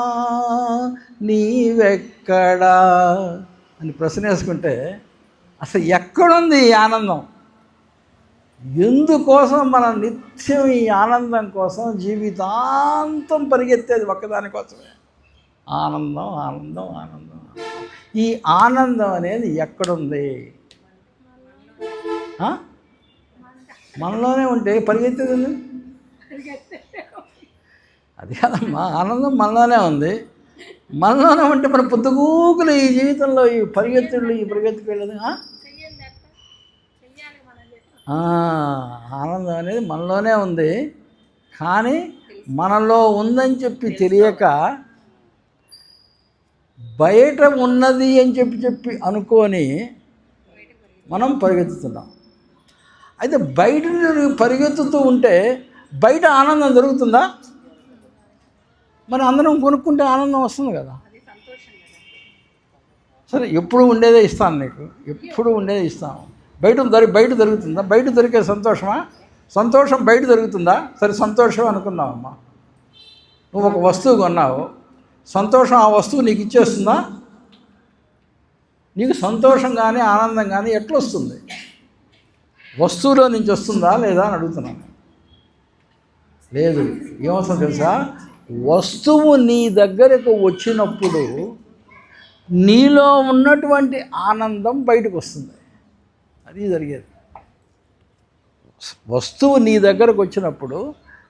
Speaker 1: నీవెక్కడా అని ప్రశ్న వేసుకుంటే అసలు ఎక్కడుంది ఈ ఆనందం? ఎందుకోసం మనం నిత్యం ఈ ఆనందం కోసం జీవితాంతం పరిగెత్తేది ఒక్కదానికోసమే. ఆనందం ఆనందం ఆనందం. ఈ ఆనందం అనేది ఎక్కడుంది? మనలోనే ఉంటే పరిగెత్తేది అది కాదమ్మా. ఆనందం మనలోనే ఉంది. మనలోనే ఉంటే మన పొద్దుగూకులు ఈ జీవితంలో ఈ పరిగెత్తుకు వెళ్ళదు. ఆనందం అనేది మనలోనే ఉంది, కానీ మనలో ఉందని చెప్పి తెలియక బయట ఉన్నది అని చెప్పి అనుకొని మనం పరిగెత్తుతున్నాం. అయితే బయట పరిగెత్తుతూ ఉంటే బయట ఆనందం దొరుకుతుందా? మరి అందరం కొనుక్కుంటే ఆనందం వస్తుంది కదా. సరే, ఎప్పుడు ఉండేదే ఇస్తాను నీకు, ఎప్పుడు ఉండేదే ఇస్తాను. బయట దొరుకుతుందా? బయట దొరికే సంతోషమా? సంతోషం బయట దొరుకుతుందా? సరే, సంతోషం అనుకున్నావమ్మా. నువ్వు ఒక వస్తువు కొన్నావు, సంతోషం ఆ వస్తువు నీకు ఇచ్చేస్తుందా? నీకు సంతోషం కానీ ఆనందం కానీ ఎట్లా వస్తుంది? వస్తువులో నుంచి వస్తుందా లేదా అని అడుగుతున్నాను. లేదు. ఏమవుతుందో తెలుసా? వస్తువు నీ దగ్గరకు వచ్చినప్పుడు నీలో ఉన్నటువంటి ఆనందం బయటకు వస్తుంది. అది జరిగేది. వస్తువు నీ దగ్గరకు వచ్చినప్పుడు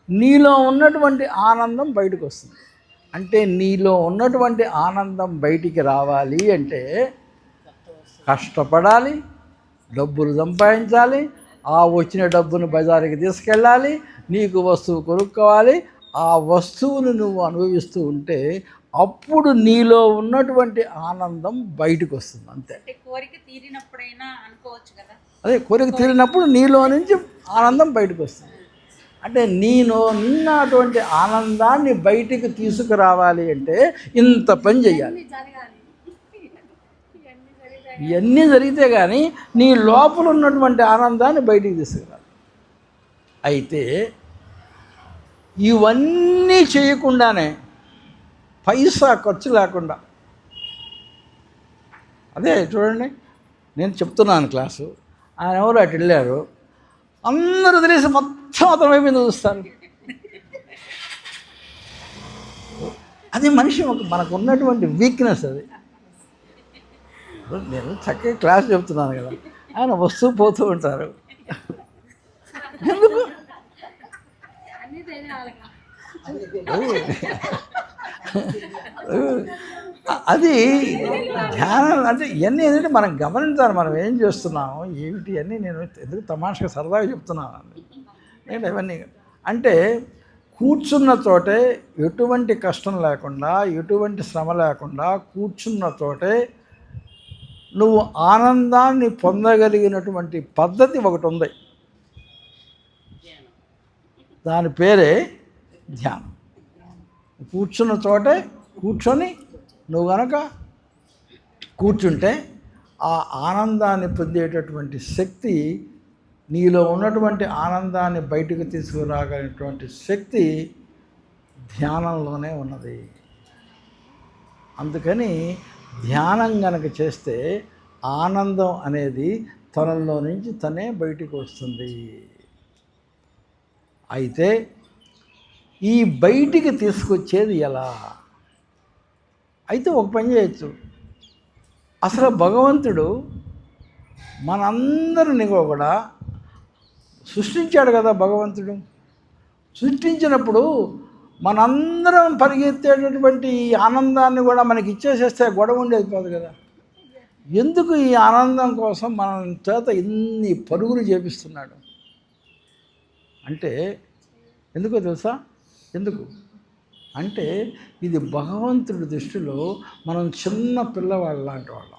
Speaker 1: నీలో ఉన్నటువంటి ఆనందం బయటకు వస్తుంది. అంటే నీలో ఉన్నటువంటి ఆనందం బయటికి రావాలి అంటే కష్టపడాలి, డబ్బులు సంపాదించాలి, ఆ వచ్చిన డబ్బును బజారుకి తీసుకెళ్ళాలి, నీకు వస్తువు కొనుక్కోవాలి, ఆ వస్తువును నువ్వు అనుభవిస్తూ ఉంటే అప్పుడు నీలో ఉన్నటువంటి ఆనందం బయటకు వస్తుంది. అంతే.
Speaker 2: కోరిక తీరినప్పుడైనా అనుకోవచ్చు కదా.
Speaker 1: అదే, కోరిక తీరినప్పుడు నీలో నుంచి ఆనందం బయటకు వస్తుంది. అంటే నిన్నటువంటి ఆనందాన్ని బయటికి తీసుకురావాలి అంటే ఇంత పని చెయ్యాలి. ఇవన్నీ జరిగితే కానీ నీ లోపల ఉన్నటువంటి ఆనందాన్ని బయటికి తీసుకురాలి. అయితే ఇవన్నీ చేయకుండానే పైసా ఖర్చు లేకుండా, అదే చూడండి, నేను చెప్తున్నాను క్లాసు, ఆయన ఎవరు అటు వెళ్ళారు, అందరూ తెలిసి మొత్తం అతని వైపు చూస్తారు. అది మనిషి మనకు ఉన్నటువంటి వీక్నెస్. అది నేను చక్కగా క్లాస్ చెప్తున్నాను కదా, ఆయన వస్తూ పోతూ ఉంటారు. ఎందుకు? అది ధ్యానం అంటే ఇవన్నీ ఏంటంటే మనం గమనించాలి, మనం ఏం చేస్తున్నాము ఏమిటి అన్నీ. నేను ఎందుకు తమాషగా సరదాగా చెప్తున్నాను నేను ఇవన్నీ. అంటే కూర్చున్న చోటే ఎటువంటి కష్టం లేకుండా, ఎటువంటి శ్రమ లేకుండా కూర్చున్న చోటే నువ్వు ఆనందాన్ని పొందగలిగినటువంటి పద్ధతి ఒకటి ఉంది. దాని పేరే ధ్యానం. కూర్చున్న చోటే కూర్చొని నువ్వు గనక కూర్చుంటే ఆ ఆనందాన్ని పొందేటటువంటి శక్తి, నీలో ఉన్నటువంటి ఆనందాన్ని బయటకు తీసుకురాగలిగినటువంటి శక్తి ధ్యానంలోనే ఉన్నది. అందుకని ధ్యానం గనక చేస్తే ఆనందం అనేది తనలో నుంచి తనే బయటికి వస్తుంది. అయితే ఈ బయటికి తీసుకొచ్చేది ఎలా? అయితే ఒక పని చేయొచ్చు. అసలు భగవంతుడు మనందరినీ కూడా సృష్టించాడు కదా. భగవంతుడు సృష్టించినప్పుడు మనందరం పరిగెత్తేటటువంటి ఈ ఆనందాన్ని కూడా మనకి ఇచ్చేసేస్తే గొడవ ఉండేది కాదు కదా. ఎందుకు ఈ ఆనందం కోసం మన చేత ఇన్ని పరుగులు చేపిస్తున్నాడు అంటే ఎందుకో తెలుసా? ఎందుకు అంటే ఇది భగవంతుడి దృష్టిలో మనం చిన్న పిల్లవాళ్ళ లాంటి వాళ్ళం.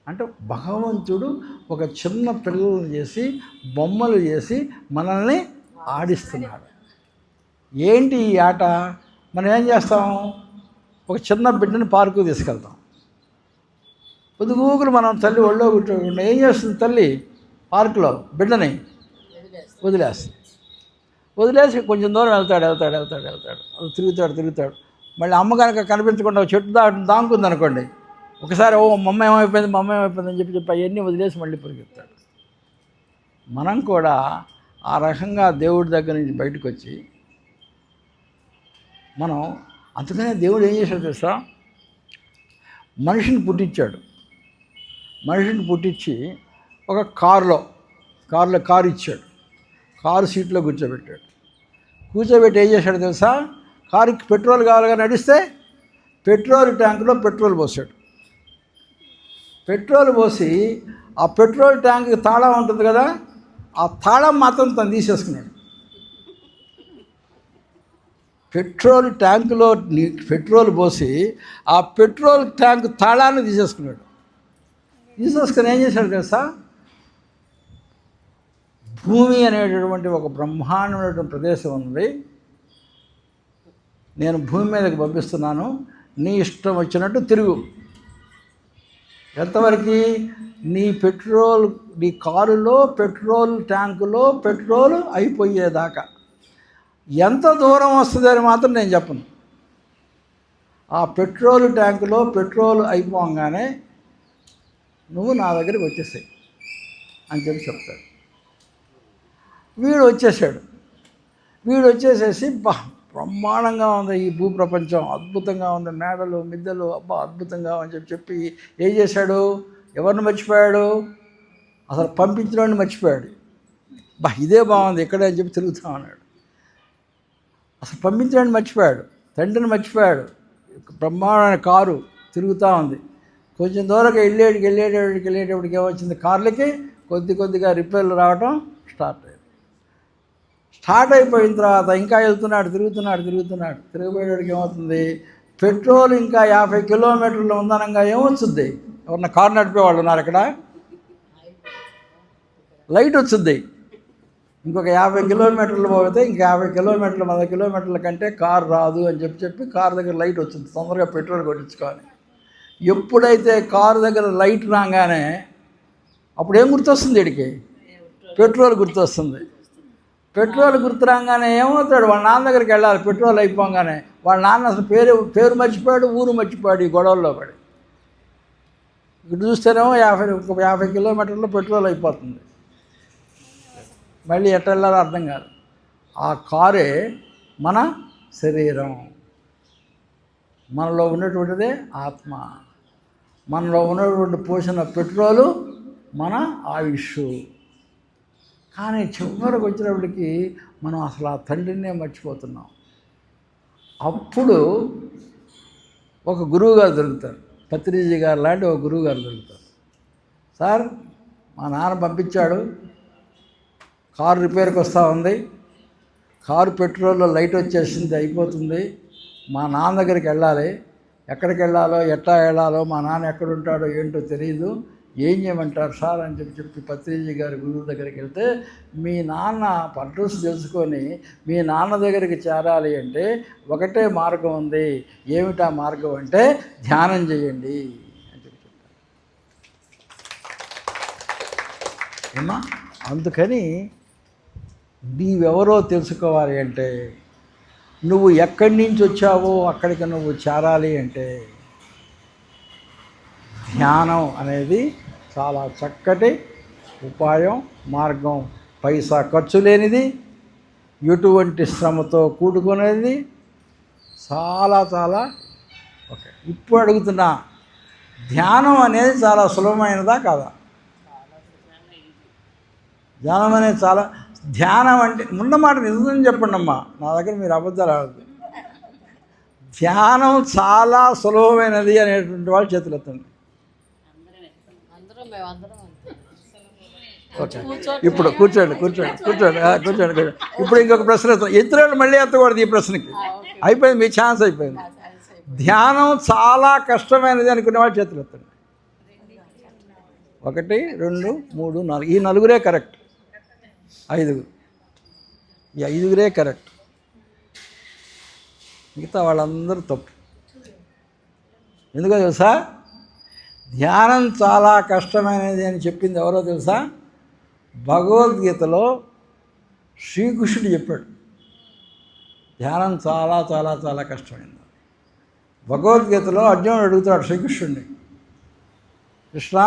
Speaker 1: అంటే భగవంతుడు ఒక చిన్న పిల్లలను చేసి బొమ్మలు చేసి మనల్ని ఆడిస్తున్నాడు. ఏంటి ఈ ఆట? మనం ఏం చేస్తాం? ఒక చిన్న బిడ్డని పార్కు తీసుకెళ్తాం. పొద్దుగూకులు మనం తల్లి ఒళ్ళో కూర్చోకుండా ఏం చేస్తుంది తల్లి? పార్కులో బిడ్డని వదిలేసి కొంచెం దూరం వెళ్తాడు. అది తిరుగుతాడు. మళ్ళీ అమ్మ కనుక కనిపించకుండా చెట్టు దాంకుంది అనుకోండి, ఒకసారి మమ్మ ఏమైపోయింది అని చెప్పి అవన్నీ వదిలేసి మళ్ళీ పరిగెత్తాడు. మనం కూడా ఆ రకంగా దేవుడి దగ్గర నుంచి బయటకు వచ్చి మనం అందుకనే దేవుడు ఏం చేశాడు తెలుసా? మనిషిని పుట్టించి ఒక కారులో కారు ఇచ్చాడు. కారు సీట్లో కూర్చోబెట్టి ఏం చేశాడు తెలుసా? కారుకి పెట్రోల్ కావాలిగా నడిస్తే పెట్రోల్ ట్యాంకులో పెట్రోల్ పోసాడు. పెట్రోల్ పోసి ఆ పెట్రోల్ ట్యాంక్కి తాళం ఉంటుంది కదా, ఆ తాళం మాత్రం తను తీసేసుకున్నాడు. పెట్రోల్ ట్యాంకులో పెట్రోల్ పోసి ఆ పెట్రోల్ ట్యాంక్ తాళాన్ని తీసేసుకుని ఏం చేశాడు తెలుసా? భూమి అనేటటువంటి ఒక బ్రహ్మాండమైనటువంటి ప్రదేశం ఉంది, నేను భూమి మీదకి పంపిస్తున్నాను, నీ ఇష్టం వచ్చినట్టు తిరుగు. ఎంతవరకు? నీ కారులో పెట్రోల్ ట్యాంకులో పెట్రోల్ అయిపోయేదాకా. ఎంత దూరం వస్తుందని మాత్రం నేను చెప్పను. ఆ పెట్రోల్ ట్యాంకులో పెట్రోల్ అయిపోగానే నువ్వు నా దగ్గరికి వచ్చేసాయి అని చెప్తాడు. వీడు వచ్చేసేసి బ్రహ్మాండంగా ఉంది ఈ భూప్రపంచం, అద్భుతంగా ఉంది, మేడలు మిద్దెలు, అద్భుతంగా అని చెప్పి ఏం చేశాడు? ఎవరిని మర్చిపోయాడు? అసలు పంపించడాన్ని మర్చిపోయాడు. ఇదే బాగుంది ఇక్కడే అని చెప్పి తిరుగుతా ఉన్నాడు. అసలు పంపించడాన్ని మర్చిపోయాడు, తండ్రిని మర్చిపోయాడు. బ్రహ్మాండమైన కారు తిరుగుతూ ఉంది. కొంచెం దూరం వెళ్ళేటప్పటికి ఏమొచ్చింది? కార్లకి కొద్దిగా రిపేర్లు రావటం స్టార్ట్ అయిపోయిన తర్వాత ఇంకా వెళ్తున్నాడు, తిరిగిపోయేటికి ఏమవుతుంది? పెట్రోల్ ఇంకా 50 కిలోమీటర్లు ఉందనంగా ఏమొచ్చుద్ది? ఎవరన్నా కారు నడిపేవాళ్ళు ఉన్నారు అక్కడ? లైట్ వచ్చుద్ది. ఇంకొక 50 కిలోమీటర్లు పోతే ఇంకా 50 కిలోమీటర్లు 100 కిలోమీటర్ల కంటే కారు రాదు అని చెప్పి కారు దగ్గర లైట్ వచ్చింది, తొందరగా పెట్రోల్ కొట్టించుకోవాలి. ఎప్పుడైతే కారు దగ్గర లైట్ రాగానే అప్పుడు ఏం గుర్తొస్తుంది? వీడికి పెట్రోల్ గుర్తొస్తుంది. పెట్రోల్ గుర్తు రాగానే ఏమవుతాడు? వాళ్ళ నాన్న దగ్గరికి వెళ్ళాలి. పెట్రోల్ అయిపోగానే వాళ్ళ నాన్న అసలు పేరు మర్చిపోయాడు, ఊరు మర్చిపోయాడు ఈ గొడవల్లో పడి. ఇటు చూస్తేనేమో 50 కిలోమీటర్లో పెట్రోల్ అయిపోతుంది. మళ్ళీ ఎట్ట వెళ్ళాలో అర్థం కాదు. ఆ కారే మన శరీరం, మనలో ఉన్నటువంటిదే ఆత్మ, మనలో ఉన్నటువంటి పోషణ పెట్రోలు మన ఆయుష్. కానీ చివరికి వచ్చినప్పటికీ మనం అసలు ఆ తండ్రినే మర్చిపోతున్నాం. అప్పుడు ఒక గురువుగారు దొరుకుతారు, పత్రిజీ గారు లాంటి ఒక గురువుగారు దొరుకుతారు. సార్, మా నాన్న పంపించాడు, కారు రిపేర్కి వస్తూ ఉంది, కారు పెట్రోల్లో లైట్ వచ్చేసింది, అయిపోతుంది, మా నాన్న దగ్గరికి వెళ్ళాలి, ఎక్కడికి వెళ్ళాలో ఎట్లా వెళ్ళాలో మా నాన్న ఎక్కడుంటాడో ఏంటో తెలియదు, ఏం చేయమంటారు సార్ అని చెప్పి పత్రిజీ గారి గురువు దగ్గరికి వెళ్తే, మీ నాన్న అడ్రస్ తెలుసుకొని మీ నాన్న దగ్గరికి చేరాలి అంటే ఒకటే మార్గం ఉంది. ఏమిటా మార్గం అంటే ధ్యానం చేయండి అని చెప్పి ఏమా. అందుకని నీవెవరో తెలుసుకోవాలి అంటే, నువ్వు ఎక్కడి నుంచి వచ్చావో అక్కడికి నువ్వు చేరాలి అంటే ధ్యానం అనేది చాలా చక్కటి ఉపాయం, మార్గం. పైసా ఖర్చు లేనిది, ఎటువంటి శ్రమతో కూడుకునేది, చాలా ఓకే. ఇప్పుడు అడుగుతున్నా, ధ్యానం అనేది చాలా సులభమైనదా కాదా? ధ్యానం అనేది చాలా ధ్యానం అంటే ఉన్నమాట నిజం చెప్పండి అమ్మా, నా దగ్గర మీరు అబద్ధాలు ఆడద్దు. ధ్యానం చాలా సులభమైనది అనేటువంటి వాళ్ళు చేతులు ఎత్తండి. ఓకే, ఇప్పుడు కూర్చోండి. ఇప్పుడు ఇంకొక ప్రశ్న ఎత్తాం. ఇతరులు మళ్ళీ ఎత్తకూడదు ఈ ప్రశ్నకి. అయిపోయింది, మీ ఛాన్స్ అయిపోయింది. ధ్యానం చాలా కష్టమైనది అనుకునే వాళ్ళు చేతులు ఎత్తండి. 1 2 3 4 ఈ 4 కరెక్ట్. 5 ఈ 5 కరెక్ట్. మిగతా వాళ్ళందరూ తప్పు. ఎందుకో తెలుసా? ధ్యానం చాలా కష్టమైనది అని చెప్పింది ఎవరో తెలుసా? భగవద్గీతలో శ్రీకృష్ణుడు చెప్పాడు ధ్యానం చాలా చాలా చాలా కష్టమైనది. భగవద్గీతలో అర్జునుడు అడుగుతాడు శ్రీకృష్ణుడిని, కృష్ణ,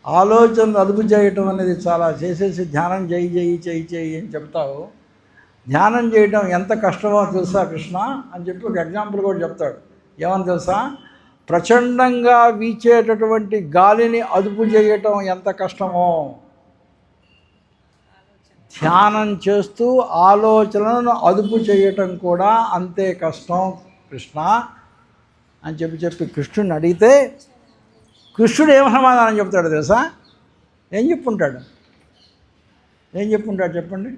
Speaker 1: ఆలోచనలు అదుపు చేయటం అనేది చాలా చేసేసి ధ్యానం చేయి అని చెప్తావు, ధ్యానం చేయటం ఎంత కష్టమో తెలుసా కృష్ణ అని చెప్పి ఒక ఎగ్జాంపుల్ కూడా చెప్తాడు. ఏమని తెలుసా? ప్రచండంగా వీచేటటువంటి గాలిని అదుపు చేయటం ఎంత కష్టమో, ధ్యానం చేస్తూ ఆలోచనలను అదుపు చేయటం కూడా అంతే కష్టం కృష్ణ అని చెప్పి కృష్ణుడిని అడిగితే కృష్ణుడు ఏం సమాధానం చెప్తాడు తెలుసా? ఏం చెప్పుంటాడు చెప్పండి.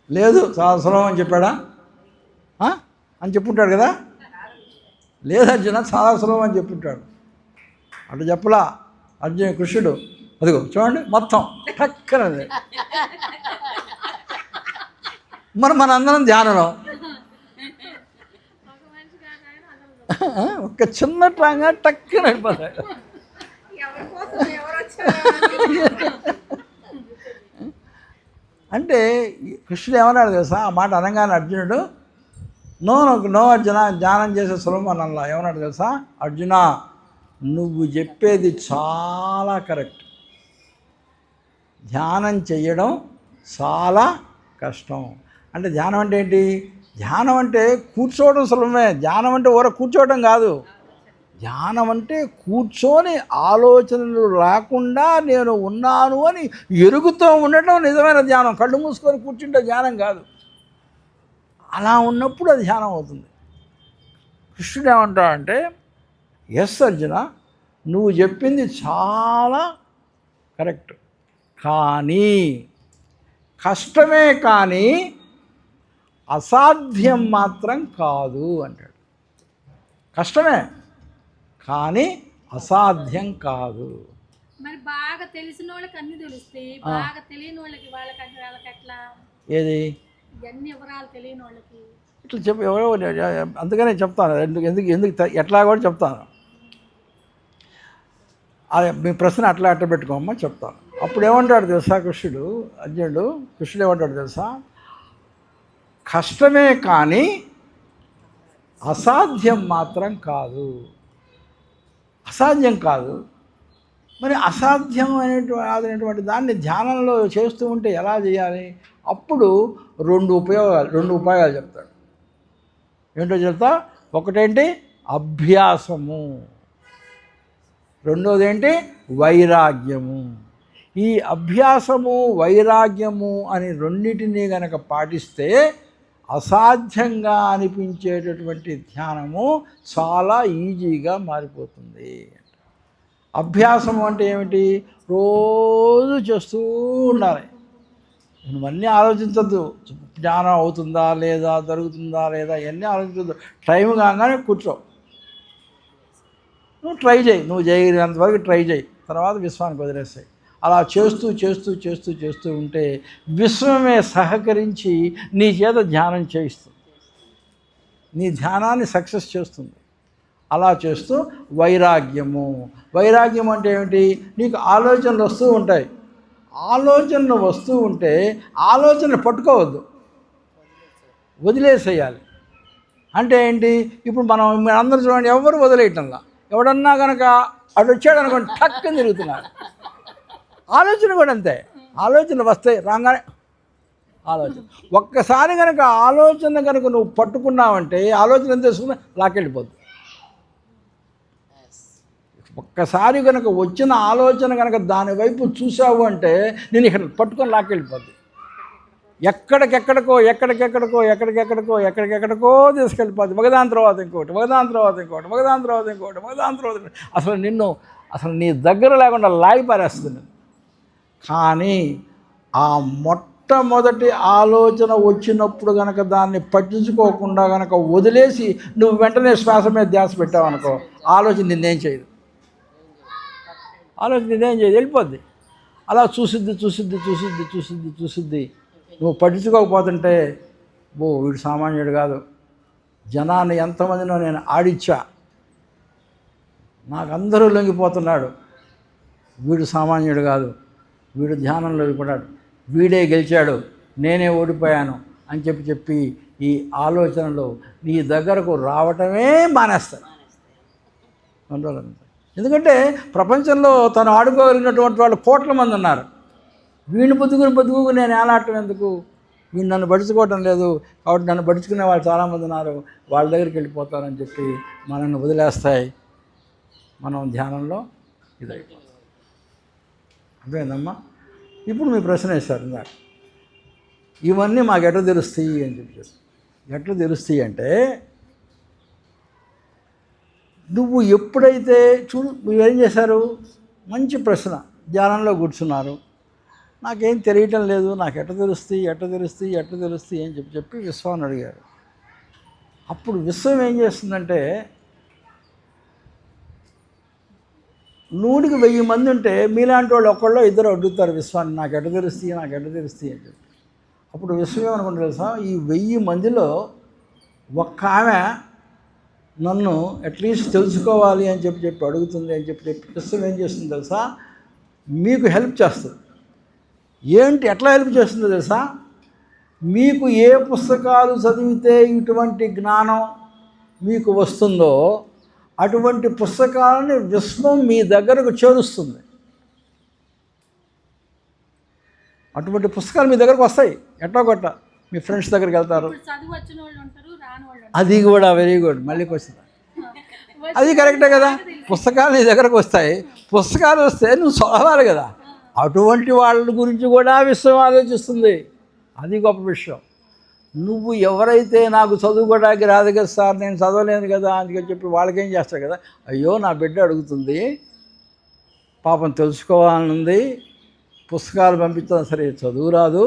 Speaker 1: లేదు చాలా సులభం అని చెప్పాడా అని చెప్పుంటాడు కదా? లేదు అర్జున, చాలా సులభం అని చెప్పుంటాడు. అటు చెప్పలా కృష్ణుడు. అదిగో చూడండి, మొత్తం టక్కనది. మన అందరం ధ్యానంలో ఒక చిన్న ట్రాంగా టక్కన అయిపోతాయి. అంటే కృష్ణుడు ఏమన్నాడు తెలుసా? ఆ మాట అనగానే అర్జునుడు నో అర్జున, ధ్యానం చేసే సులభం అలా ఏమన్నాడు తెలుసా? అర్జున, నువ్వు చెప్పేది చాలా కరెక్ట్. ధ్యానం చేయడం చాలా కష్టం. అంటే ధ్యానం అంటే ఏంటి? ధ్యానం అంటే కూర్చోవడం సులభమే. ధ్యానం అంటే కూర్చోవడం కాదు. ధ్యానం అంటే కూర్చొని ఆలోచనలు రాకుండా నేను ఉన్నాను అని ఎరుగుతూ ఉండటం నిజమైన ధ్యానం. కళ్ళు మూసుకొని కూర్చుంటే ధ్యానం కాదు. అలా ఉన్నప్పుడు అది ధ్యానం అవుతుంది. కృష్ణుడు ఏమంటాడంటే, ఎస్ అర్జున, నువ్వు చెప్పింది చాలా కరెక్ట్, కానీ కష్టమే, కానీ అసాధ్యం మాత్రం కాదు అంటాడు. కష్టమే కానీ అసాధ్యం కాదు.
Speaker 3: మరి బాగా తెలిసిన వాళ్ళకి అన్ని తెలుస్తాయి, బాగా తెలియని వాళ్ళకి వాళ్ళకి ఎట్లా?
Speaker 1: ఏది
Speaker 3: ఇవన్నీ వివరాలు తెలియని వాళ్ళకి
Speaker 1: ఇట్లా చెప్పి ఎవరో అందుకనే చెప్తాను, ఎందుకు ఎట్లా కూడా చెప్తాను. అదే మీ ప్రశ్న అట్లా పెట్టుకోమ్మా చెప్తాను. అప్పుడు ఏమంటాడు తెలుసా కృష్ణుడు ఏమంటాడు తెలుసా? కష్టమే కానీ అసాధ్యం మాత్రం కాదు. అసాధ్యం కాదు. మరి అసాధ్యం అనేటువంటి దాన్ని ధ్యానంలో చేస్తూ ఉంటే ఎలా చేయాలి? అప్పుడు రెండు ఉపాయాలు చెప్తాడు. ఏంటో చెప్తా? ఒకటేంటి? అభ్యాసము. రెండోది ఏంటి? వైరాగ్యము. ఈ అభ్యాసము వైరాగ్యము అని రెండింటినీ గనక పాటిస్తే అసాధ్యంగా అనిపించేటటువంటి ధ్యానము చాలా ఈజీగా మారిపోతుంది. అభ్యాసము అంటే ఏమిటి? రోజు చేస్తూ ఉండాలి. నువ్వన్నీ ఆలోచించద్దు. జ్ఞానం అవుతుందా లేదా, జరుగుతుందా లేదా, ఇవన్నీ ఆలోచించద్దు. టైం కాగానే కూర్చో, నువ్వు ట్రై చేయి, నువ్వు చేయనంతవరకు ట్రై చేయి, తర్వాత విశ్వానికి వదిలేస్తాయి. అలా చేస్తూ ఉంటే విశ్వమే సహకరించి నీ చేత ధ్యానం చేయిస్తుంది, నీ ధ్యానాన్ని సక్సెస్ చేస్తుంది. అలా చేస్తూ వైరాగ్యం అంటే ఏమిటి? నీకు ఆలోచనలు వస్తూ ఉంటాయి. ఆలోచనలు వస్తూ ఉంటే ఆలోచనలు పట్టుకోవద్దు, వదిలేసేయాలి. అంటే ఏంటి? ఇప్పుడు మనం అందరూ చూడండి, ఎవరు వదిలేయటంలా. ఎవడన్నా కనుక అటు వచ్చాడు అనుకోండి, టక్కని తిరుగుతున్నారు. ఆలోచన కూడా అంతే. ఆలోచనలు వస్తాయి, రాగానే ఆలోచన. ఒక్కసారి కనుక ఆలోచన కనుక నువ్వు పట్టుకున్నావంటే ఆలోచన ఎంత చేసుకున్నా లాక్కెళ్ళిపోద్దు. ఒక్కసారి కనుక వచ్చిన ఆలోచన కనుక దానివైపు చూసావు అంటే నేను ఇక్కడ పట్టుకొని లాక్కెళ్ళిపోద్ది. ఎక్కడికెక్కడికో తీసుకెళ్ళిపోద్ది. ఒకదాని తర్వాత ఇంకోటి, అసలు నిన్ను అసలు నీ దగ్గర లేకుండా లాగి పారేస్తుంది. కానీ ఆ మొట్టమొదటి ఆలోచన వచ్చినప్పుడు కనుక దాన్ని పట్టించుకోకుండా కనుక వదిలేసి నువ్వు వెంటనే శ్వాస మీద ధ్యాస పెట్టావనుకో, ఆలోచన నిన్నేం చేయదు, వెళ్ళిపోద్ది. అలా చూసిద్ది. నువ్వు పట్టించుకోకపోతుంటే వీడు సామాన్యుడు కాదు, జనాన్ని ఎంతమందినో నేను ఆడిచ్చా, నాకు అందరూ లొంగిపోతున్నాడు, వీడు సామాన్యుడు కాదు, వీడు ధ్యానంలో పడ్డాడు, వీడే గెలిచాడు, నేనే ఓడిపోయాను అని చెప్పి ఈ ఆలోచనలు నీ దగ్గరకు రావటమే మానేస్తాయి. ఎందుకంటే ప్రపంచంలో తను ఆడుకోగలిగినటువంటి వాళ్ళు కోట్ల మంది ఉన్నారు. వీడిని బతుకు నేను ఏలాడటం ఎందుకు, వీడు నన్ను పడుచుకోవటం లేదు కాబట్టి నన్ను పడుచుకునే వాళ్ళు చాలామంది ఉన్నారు, వాళ్ళ దగ్గరికి వెళ్ళిపోతారని చెప్పి మనల్ని వదిలేస్తాయి. మనం ధ్యానంలో ఇదైపోతాం. అర్థమైందమ్మా? ఇప్పుడు మీ ప్రశ్న వేశారు ఇందాక, ఇవన్నీ మాకు ఎట్లా తెలుస్తాయి అని చెప్పి. ఎట్లా తెలుస్తాయి అంటే, నువ్వు ఎప్పుడైతే మీరేం చేశారు, మంచి ప్రశ్న, ధ్యానంలో కూర్చున్నారు, నాకేం తెలియటం లేదు, నాకు ఎట్లా తెలుస్తాయి అని చెప్పి విశ్వాన్ని అడిగారు. అప్పుడు విశ్వం ఏం చేస్తుందంటే, 100కి 1000 మంది ఉంటే మీలాంటి వాళ్ళు ఒకళ్ళు ఇద్దరు అడుగుతారు విశ్వాన్ని, నాకు ఎట్లా తెలుస్తాయి అని చెప్పి. అప్పుడు విశ్వం ఏమనుకుంటారు తెలుసా, ఈ 1000 మందిలో ఒక్క ఆమె నన్ను అట్లీస్ట్ తెలుసుకోవాలి అని చెప్పి అడుగుతుంది అని చెప్పి విశ్వం ఏం చేస్తుంది తెలుసా, మీకు హెల్ప్ చేస్తుంది. ఎట్లా హెల్ప్ చేస్తుందో తెలుసా, మీకు ఏ పుస్తకాలు చదివితే ఇటువంటి జ్ఞానం మీకు వస్తుందో అటువంటి పుస్తకాలను విశ్వం మీ దగ్గరకు చేరుస్తుంది. అటువంటి పుస్తకాలు మీ దగ్గరకు వస్తాయి. ఎట్లా కొట్ట మీ ఫ్రెండ్స్ దగ్గరికి వెళ్తారు, అది కూడా వెరీ గుడ్, మళ్ళీ క్వశ్చన్, అది కరెక్టే కదా. పుస్తకాలు నీ దగ్గరకు వస్తాయి, పుస్తకాలు వస్తే నువ్వు చదవాలి కదా, అటువంటి వాళ్ళ గురించి కూడా విశ్వం ఆలోచిస్తుంది. అది గొప్ప విషయం. నువ్వు ఎవరైతే నాకు చదువుకోవడానికి రాదు కదా సార్, నేను చదవలేను కదా అందుకని చెప్పి వాళ్ళకేం చేస్తావు కదా, అయ్యో నా బిడ్డ అడుగుతుంది, పాపం తెలుసుకోవాలనుంది, పుస్తకాలు పంపించడం సరే చదువు రాదు,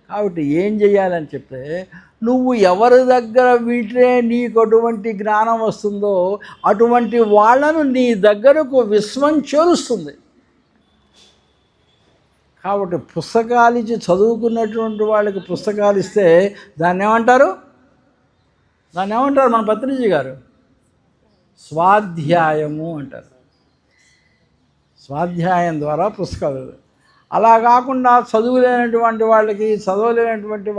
Speaker 1: కాబట్టి ఏం చేయాలని చెప్తే, నువ్వు ఎవరి దగ్గర వింటే నీకు అటువంటి జ్ఞానం వస్తుందో అటువంటి వాళ్ళను నీ దగ్గరకు విశ్వం చేరుస్తుంది. కాబట్టి పుస్తకాలు ఇచ్చి చదువుకున్నటువంటి వాళ్ళకి పుస్తకాలు ఇస్తే దాన్ని ఏమంటారు మన పత్రిజీ గారు, స్వాధ్యాయము అంటారు. స్వాధ్యాయం ద్వారా పుస్తకాలు. అలా కాకుండా చదవలేనటువంటి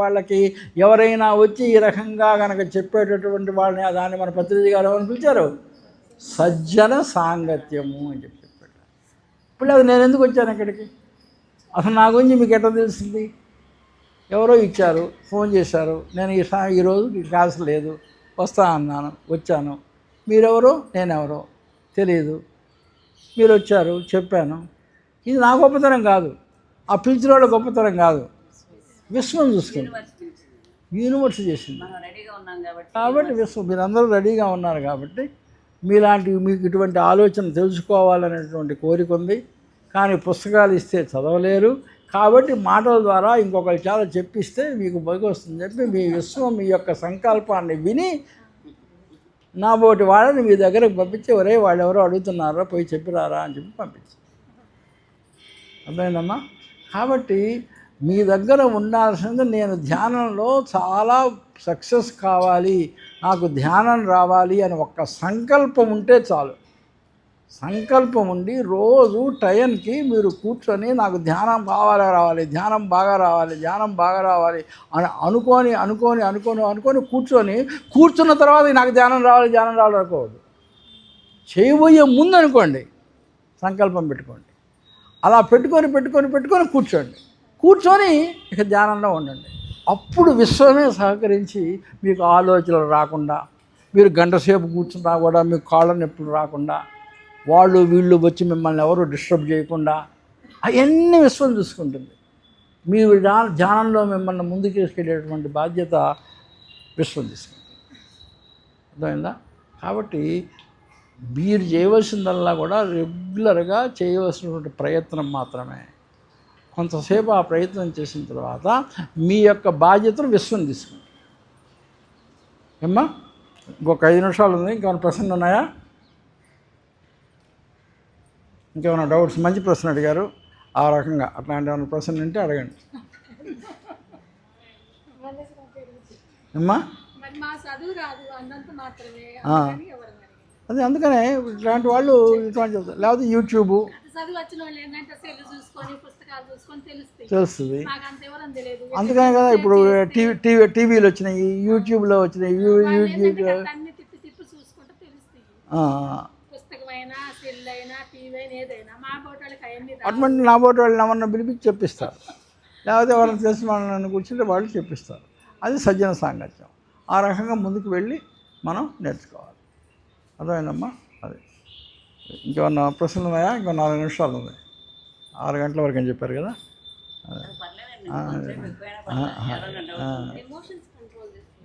Speaker 1: వాళ్ళకి ఎవరైనా వచ్చి ఈ రకంగా కనుక చెప్పేటటువంటి వాళ్ళని, దాన్ని మన పత్రిజీ గారు ఏమని పిలిచారు, సజ్జన సాంగత్యము అని చెప్పారు. ఇప్పుడు అది నేను ఎందుకు వచ్చాను ఇక్కడికి, అసలు నా గురించి మీకు ఎట్లా తెలిసింది, ఎవరో ఇచ్చారు, ఫోన్ చేశారు, నేను ఈరోజు క్లాస్ లేదు వస్తా అన్నాను, వచ్చాను, మీరెవరో నేనెవరో తెలియదు, మీరు వచ్చారు చెప్పాను. ఇది నా గొప్పతనం కాదు, ఆ పిలిచిన వాళ్ళ గొప్పతనం కాదు, విశ్వం చూసుకుంది, యూనివర్స్ చేసింది. కాబట్టి విశ్వం, మీరందరూ రెడీగా ఉన్నారు కాబట్టి మీకు ఇటువంటి ఆలోచన తెలుసుకోవాలనేటువంటి కోరిక ఉంది, కానీ పుస్తకాలు ఇస్తే చదవలేరు. కాబట్టి మాటల ద్వారా ఇంకొకరు చాలా చెప్పిస్తే మీకు బగి వస్తుంది చెప్పి మీ విశ్వం మీ యొక్క సంకల్పాన్ని విని నాబోటి వాళ్ళని మీ దగ్గరకు పంపించి, ఒరే వాళ్ళు ఎవరో అడుగుతున్నారో పోయి చెప్పిరారా అని చెప్పి పంపించి. అర్థమైందమ్మా? కాబట్టి మీ దగ్గర ఉండాల్సింది, నేను ధ్యానంలో చాలా సక్సెస్ కావాలి, నాకు ధ్యానం రావాలి అని ఒక్క సంకల్పం ఉంటే చాలు. సంకల్పం ఉండి రోజు టైంకి మీరు కూర్చొని నాకు ధ్యానం రావాలి, ధ్యానం బాగా రావాలి అని అనుకొని కూర్చున్న తర్వాత నాకు ధ్యానం రావాలి అనుకోవద్దు. చేయబోయే ముందు అనుకోండి, సంకల్పం పెట్టుకోండి. అలా పెట్టుకొని కూర్చొని ఇక ధ్యానంలో ఉండండి. అప్పుడు విశ్వమే సహకరించి మీకు ఆలోచనలు రాకుండా, మీరు గంట సేపు కూర్చున్నా కూడా మీకు కాళ్ళ నొప్పులు రాకుండా వాళ్ళు వీళ్ళు వచ్చి మిమ్మల్ని ఎవరు డిస్టర్బ్ చేయకుండా అవన్నీ విశ్వం చూసుకుంటుంది. మీరు ధ్యానంలో మిమ్మల్ని ముందుకు తీసుకెళ్ళేటువంటి బాధ్యత విశ్వం తీసుకుంటుంది. అర్థమైందా? కాబట్టి మీరు చేయవలసిందల్లా కూడా రెగ్యులర్గా చేయవలసినటువంటి ప్రయత్నం మాత్రమే. కొంతసేపు ఆ ప్రయత్నం చేసిన తర్వాత మీ యొక్క బాధ్యతను విశ్వం తీసుకుంటుంది. ఏమ్మా, ఇంకొక 5 నిమిషాలు ఉంది. ఇంకేమైనా ప్రశ్నలు ఉన్నాయా? ఇంకేమైనా డౌట్స్? మంచి ప్రశ్న అడిగారు. ఆ రకంగా అట్లాంటి ఏమైనా ప్రశ్నలు ఉంటే అడగండి. అమ్మా,
Speaker 3: మరి మా చదువు రాదు అన్నంత మాత్రమే,
Speaker 1: అదే అందుకనే ఇట్లాంటి వాళ్ళు ఇట్లాంటి చెప్తారు. లేకపోతే యూట్యూబ్
Speaker 3: చదువు వచ్చిన వాళ్ళు ఏంటంటే సెల్ చూసుకొని పుస్తకాలు చూసుకొని
Speaker 1: తెలుస్తుంది.
Speaker 3: మాకు అంత ఎవరని తెలియదు.
Speaker 1: అందుకనే కదా ఇప్పుడు టీవీలు వచ్చినాయి, యూట్యూబ్లో వచ్చినాయి.
Speaker 3: అన్ని తిప్పి తిప్పి చూసుకుంటే తెలుస్తాయి. పుస్తకమైనా సెల్ అయినా టీవీ అయినా ఏదైనా మా బోటాలకి అవన్నీ
Speaker 1: అటువంటి నా బోటి వాళ్ళు ఎవరన్నా పిలిపించి చెప్పిస్తారు. లేకపోతే ఎవరైనా తెలిసిన వాళ్ళని కూర్చుంటే వాళ్ళు చెప్పిస్తారు. అది సజ్జన సాంగత్యం. ఆ రకంగా ముందుకు వెళ్ళి మనం నేర్చుకోవాలి. అర్థమైందమ్మా? అది ఇంకేమన్నా ప్రశ్నలు ఉన్నాయా? ఇంకో 4 నిమిషాలు ఉంది. 6 గంటల వరకు అని చెప్పారు కదా.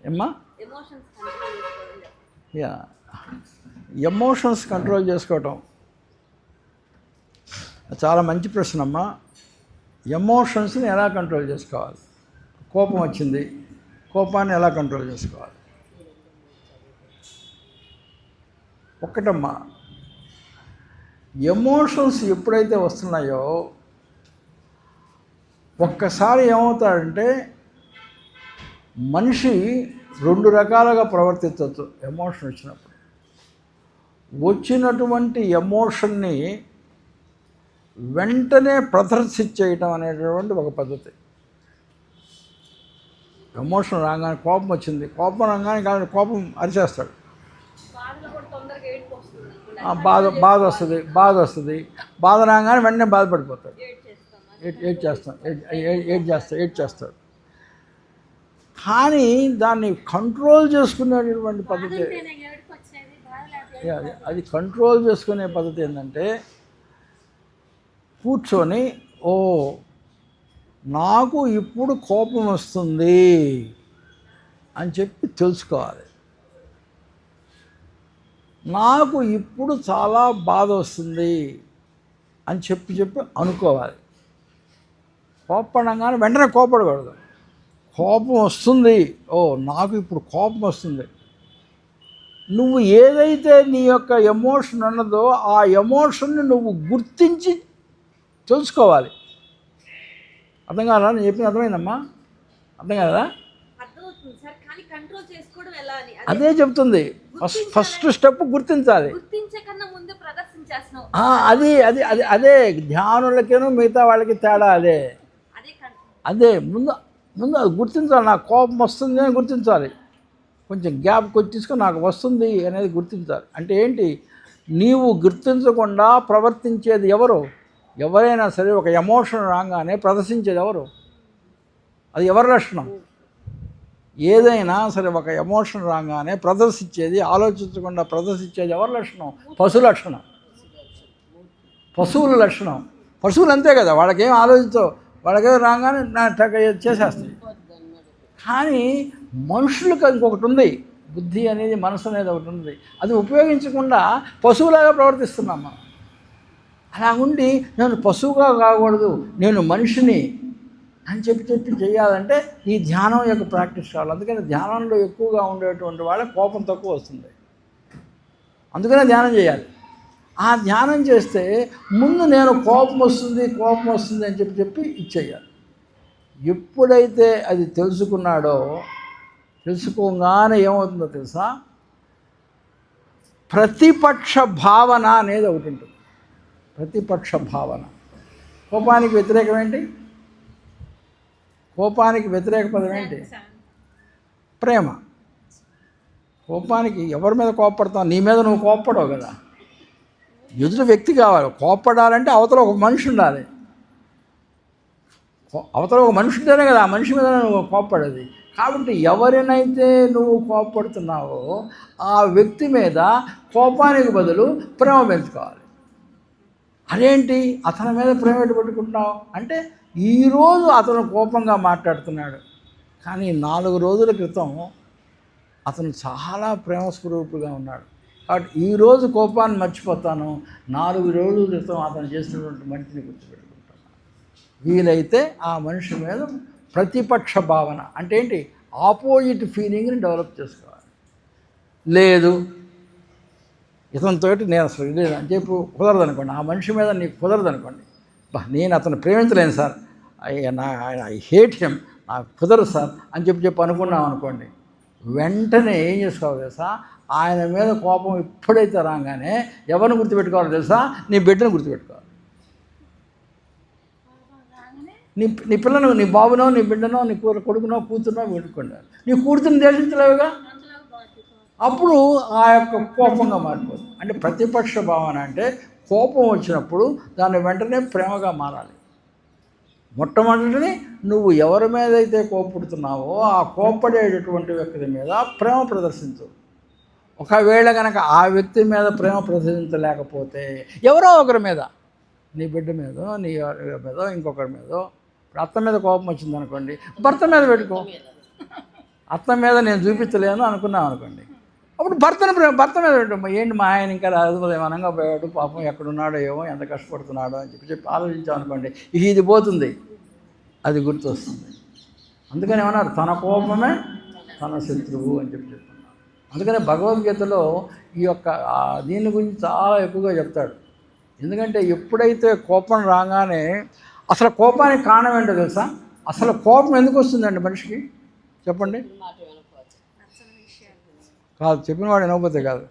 Speaker 1: ఏమ్మా, యా, ఎమోషన్స్ కంట్రోల్ చేసుకోవటం చాలా మంచి ప్రశ్న అమ్మా. ఎమోషన్స్ని ఎలా కంట్రోల్ చేసుకోవాలి? కోపం వచ్చింది, కోపాన్ని ఎలా కంట్రోల్ చేసుకోవాలి? ఒక్కటమ్మా, ఎమోషన్స్ ఎప్పుడైతే వస్తున్నాయో ఒక్కసారి ఏమవుతాడంటే మనిషి 2 రకాలుగా ప్రవర్తించవచ్చు. ఎమోషన్ వచ్చినప్పుడు వచ్చినటువంటి ఎమోషన్ని వెంటనే ప్రదర్శించేయటం అనేటటువంటి ఒక పద్ధతి. ఎమోషన్ రాగానే కోపం వచ్చింది, కోపం రాగానే కానీ కోపం అరిచేస్తాడు. బాధ వస్తుంది. బాధ రాగానే వెంటనే బాధపడిపోతాడు. ఏడ్ చేస్తాడు. కానీ దాన్ని కంట్రోల్ చేసుకునేటటువంటి పద్ధతి, అది కంట్రోల్ చేసుకునే పద్ధతి ఏంటంటే కూర్చొని, ఓ నాకు ఇప్పుడు కోపం వస్తుంది అని చెప్పి తెలుసుకోవాలి. నాకు ఇప్పుడు చాలా బాధ వస్తుంది అని చెప్పి అనుకోవాలి. కోపడంగానే వెంటనే కోపడకూడదు. కోపం వస్తుంది, ఓ నాకు ఇప్పుడు కోపం వస్తుంది. నువ్వు ఏదైతే నీ యొక్క ఎమోషన్ ఉన్నదో ఆ ఎమోషన్ని నువ్వు గుర్తించి తెలుసుకోవాలి. అర్థం కాదా? నేను చెప్పిన అర్థమైందమ్మా? అర్థం కాదా? అదే చెప్తుంది. ఫస్ట్ స్టెప్ గుర్తించాలి. అది అది అది అదే ధ్యానులకేనో మిగతా వాళ్ళకి తేడా అదే ముందు అది గుర్తించాలి. నాకు కోపం వస్తుంది అని గుర్తించాలి. కొంచెం గ్యాప్ తీసుకొని నాకు వస్తుంది అనేది గుర్తించాలి. అంటే ఏంటి? నీవు గుర్తించకుండా ప్రవర్తించేది ఎవరు? ఎవరైనా సరే ఒక ఎమోషన్ రాగానే ప్రదర్శించేది ఎవరు? అది ఎవరి లక్షణం? ఏదైనా సరే ఒక ఎమోషన్ రాగానే ప్రదర్శించేది, ఆలోచించకుండా ప్రదర్శించేది ఎవరి లక్షణం? పశు లక్షణం, పశువుల లక్షణం. పశువులు అంతే కదా, వాళ్ళకేం ఆలోచించవు, వాళ్ళకేం రాగానే చేసేస్తాయి. కానీ మనుషులకు ఇంకొకటి ఉంది, బుద్ధి అనేది, మనసు అనేది ఒకటి ఉంది. అది ఉపయోగించకుండా పశువులాగా ప్రవర్తిస్తున్నాం మనం. అలా ఉండి నేను పశువుగా కాకూడదు, నేను మనిషిని అని చెప్పి చేయాలంటే ఈ ధ్యానం యొక్క ప్రాక్టీస్ కావాలి. అందుకని ధ్యానంలో ఎక్కువగా ఉండేటువంటి వాళ్ళకి కోపం తక్కువ వస్తుంది. అందుకనే ధ్యానం చేయాలి. ఆ ధ్యానం చేస్తే ముందు నేను కోపం వస్తుంది అని చెప్పి ఇచ్చేయాలి. ఎప్పుడైతే అది తెలుసుకోగానే ఏమవుతుందో తెలుసా? ప్రతిపక్ష భావన అనేది ఒకటి ఉంటుంది. ప్రతిపక్ష భావన. కోపానికి వ్యతిరేకం ఏంటి? కోపానికి వ్యతిరేక పదం ఏంటి? ప్రేమ. కోపానికి ఎవరి మీద కోపపడతావు? నీ మీద నువ్వు కోపపడవు కదా. ఎదుటి వ్యక్తి కావాలి. కోపపడాలంటే అవతల ఒక మనిషి ఉండాలి. అవతల ఒక మనిషి ఉంటేనే కదా ఆ మనిషి మీద నువ్వు కోపపడేది. కాబట్టి ఎవరినైతే నువ్వు కోపపడుతున్నావో ఆ వ్యక్తి మీద కోపానికి బదులు ప్రేమ పెంచుకోవాలి. అదేంటి అతని మీద ప్రేమ పెట్టుకుంటున్నావు అంటే ఈరోజు అతను కోపంగా మాట్లాడుతున్నాడు, కానీ 4 రోజుల క్రితం అతను చాలా ప్రేమస్వరూపుగా ఉన్నాడు. కాబట్టి ఈరోజు కోపాన్ని మర్చిపోతాను, 4 రోజుల క్రితం అతను చేసినటువంటి మనిషిని గుర్తుపెట్టుకుంటాను. వీలైతే ఆ మనిషి మీద ప్రతిపక్ష భావన అంటే ఏంటి, ఆపోజిట్ ఫీలింగ్ని డెవలప్ చేసుకోవాలి. లేదు ఇతనితోటి నేను అసలు లేదు అని చెప్పి కుదరదు అనుకోండి, ఆ మనిషి మీద నీకు కుదరదు అనుకోండి, నేను అతను ప్రేమించలేను సార్, ఐ హేట్ హిమ్, నాకు కుదరదు సార్ అని చెప్పి అనుకున్నాం అనుకోండి, వెంటనే ఏం చేసుకోవాలి తెలుసా, ఆయన మీద కోపం ఎప్పుడైతే రాగానే ఎవరిని గుర్తుపెట్టుకోవాలో తెలుసా, నీ బిడ్డను గుర్తుపెట్టుకోవాలి. నీ పిల్లను, నీ బాబునో, నీ బిడ్డనో, నీ కొడుకునో, కూతురునో పెట్టుకుంటారు. నీ కూతురుని దేశించలేవుగా, అప్పుడు ఆ యొక్క కోపంగా మారిపోతుంది. అంటే ప్రతిపక్ష భావన అంటే కోపం వచ్చినప్పుడు దాన్ని వెంటనే ప్రేమగా మారాలి. మొట్టమొదటిని నువ్వు ఎవరి మీద అయితే కోపడుతున్నావో ఆ కోపడేటటువంటి వ్యక్తి మీద ప్రేమ ప్రదర్శించు. ఒకవేళ కనుక ఆ వ్యక్తి మీద ప్రేమ ప్రదర్శించలేకపోతే ఎవరో ఒకరి మీద, నీ బిడ్డ మీదో, నీ మీదో, ఇంకొకరి మీదో, అత్త మీద కోపం వచ్చింది అనుకోండి, భర్త మీద పెట్టుకో. అత్త మీద నేను చూపించలేను అనుకున్నాం అనుకోండి, అప్పుడు భర్త మీద పెట్టు. ఏంటి మా ఆయన ఇంకా రాజమనంగా పోయాడు, పాపం ఎక్కడున్నాడో ఏమో, ఎంత కష్టపడుతున్నాడో అని చెప్పి ఆలోచించాం అనుకోండి, ఇది పోతుంది, అది గుర్తొస్తుంది. అందుకని ఏమన్నారు, తన కోపమే తన శత్రువు అని చెప్తున్నారు. అందుకనే భగవద్గీతలో ఈ యొక్క దీని గురించి చాలా ఎక్కువగా చెప్తాడు. ఎందుకంటే ఎప్పుడైతే కోపం రాగానే, అసలు కోపానికి కారణం ఏంటో తెలుసా, అసలు కోపం ఎందుకు వస్తుందండి మనిషికి చెప్పండి? కాదు, చెప్పిన వాడు వినకపోతే కాదు,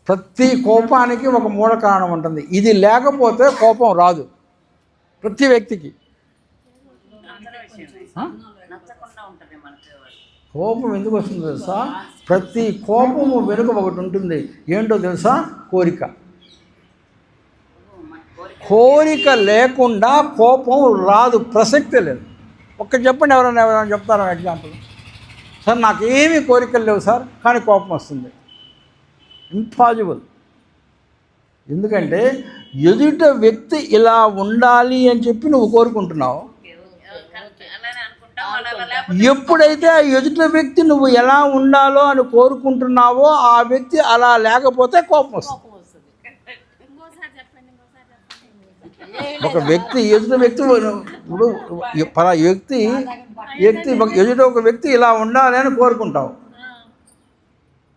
Speaker 1: ప్రతి కోపానికి ఒక మూల కారణం ఉంటుంది. ఇది లేకపోతే కోపం రాదు ప్రతి వ్యక్తికి. కోపం ఎందుకు వస్తుందో తెలుసా, ప్రతి కోపము వెనుక ఒకటి ఉంటుంది. ఏంటో తెలుసా, కోరిక. కోరిక లేకుండా కోపం రాదు, ప్రసక్తే లేదు. ఒక్కటి చెప్పండి, ఎవరైనా చెప్తారా ఎగ్జాంపుల్? సార్ నాకేమీ కోరికలు లేవు సార్, కానీ కోపం వస్తుంది. ఇంపాసిబుల్. ఎందుకంటే ఎదుట వ్యక్తి ఇలా ఉండాలి అని చెప్పి నువ్వు కోరుకుంటున్నావు. ఎప్పుడైతే ఆ ఎదుట వ్యక్తి నువ్వు ఎలా ఉండాలో అని కోరుకుంటున్నావో ఆ వ్యక్తి అలా లేకపోతే కోపం వస్తుంది. ఒక వ్యక్తి ఎదుట వ్యక్తి ఇప్పుడు పలా వ్యక్తి ఎదుట ఒక వ్యక్తి ఇలా ఉండాలి అని కోరుకుంటావు,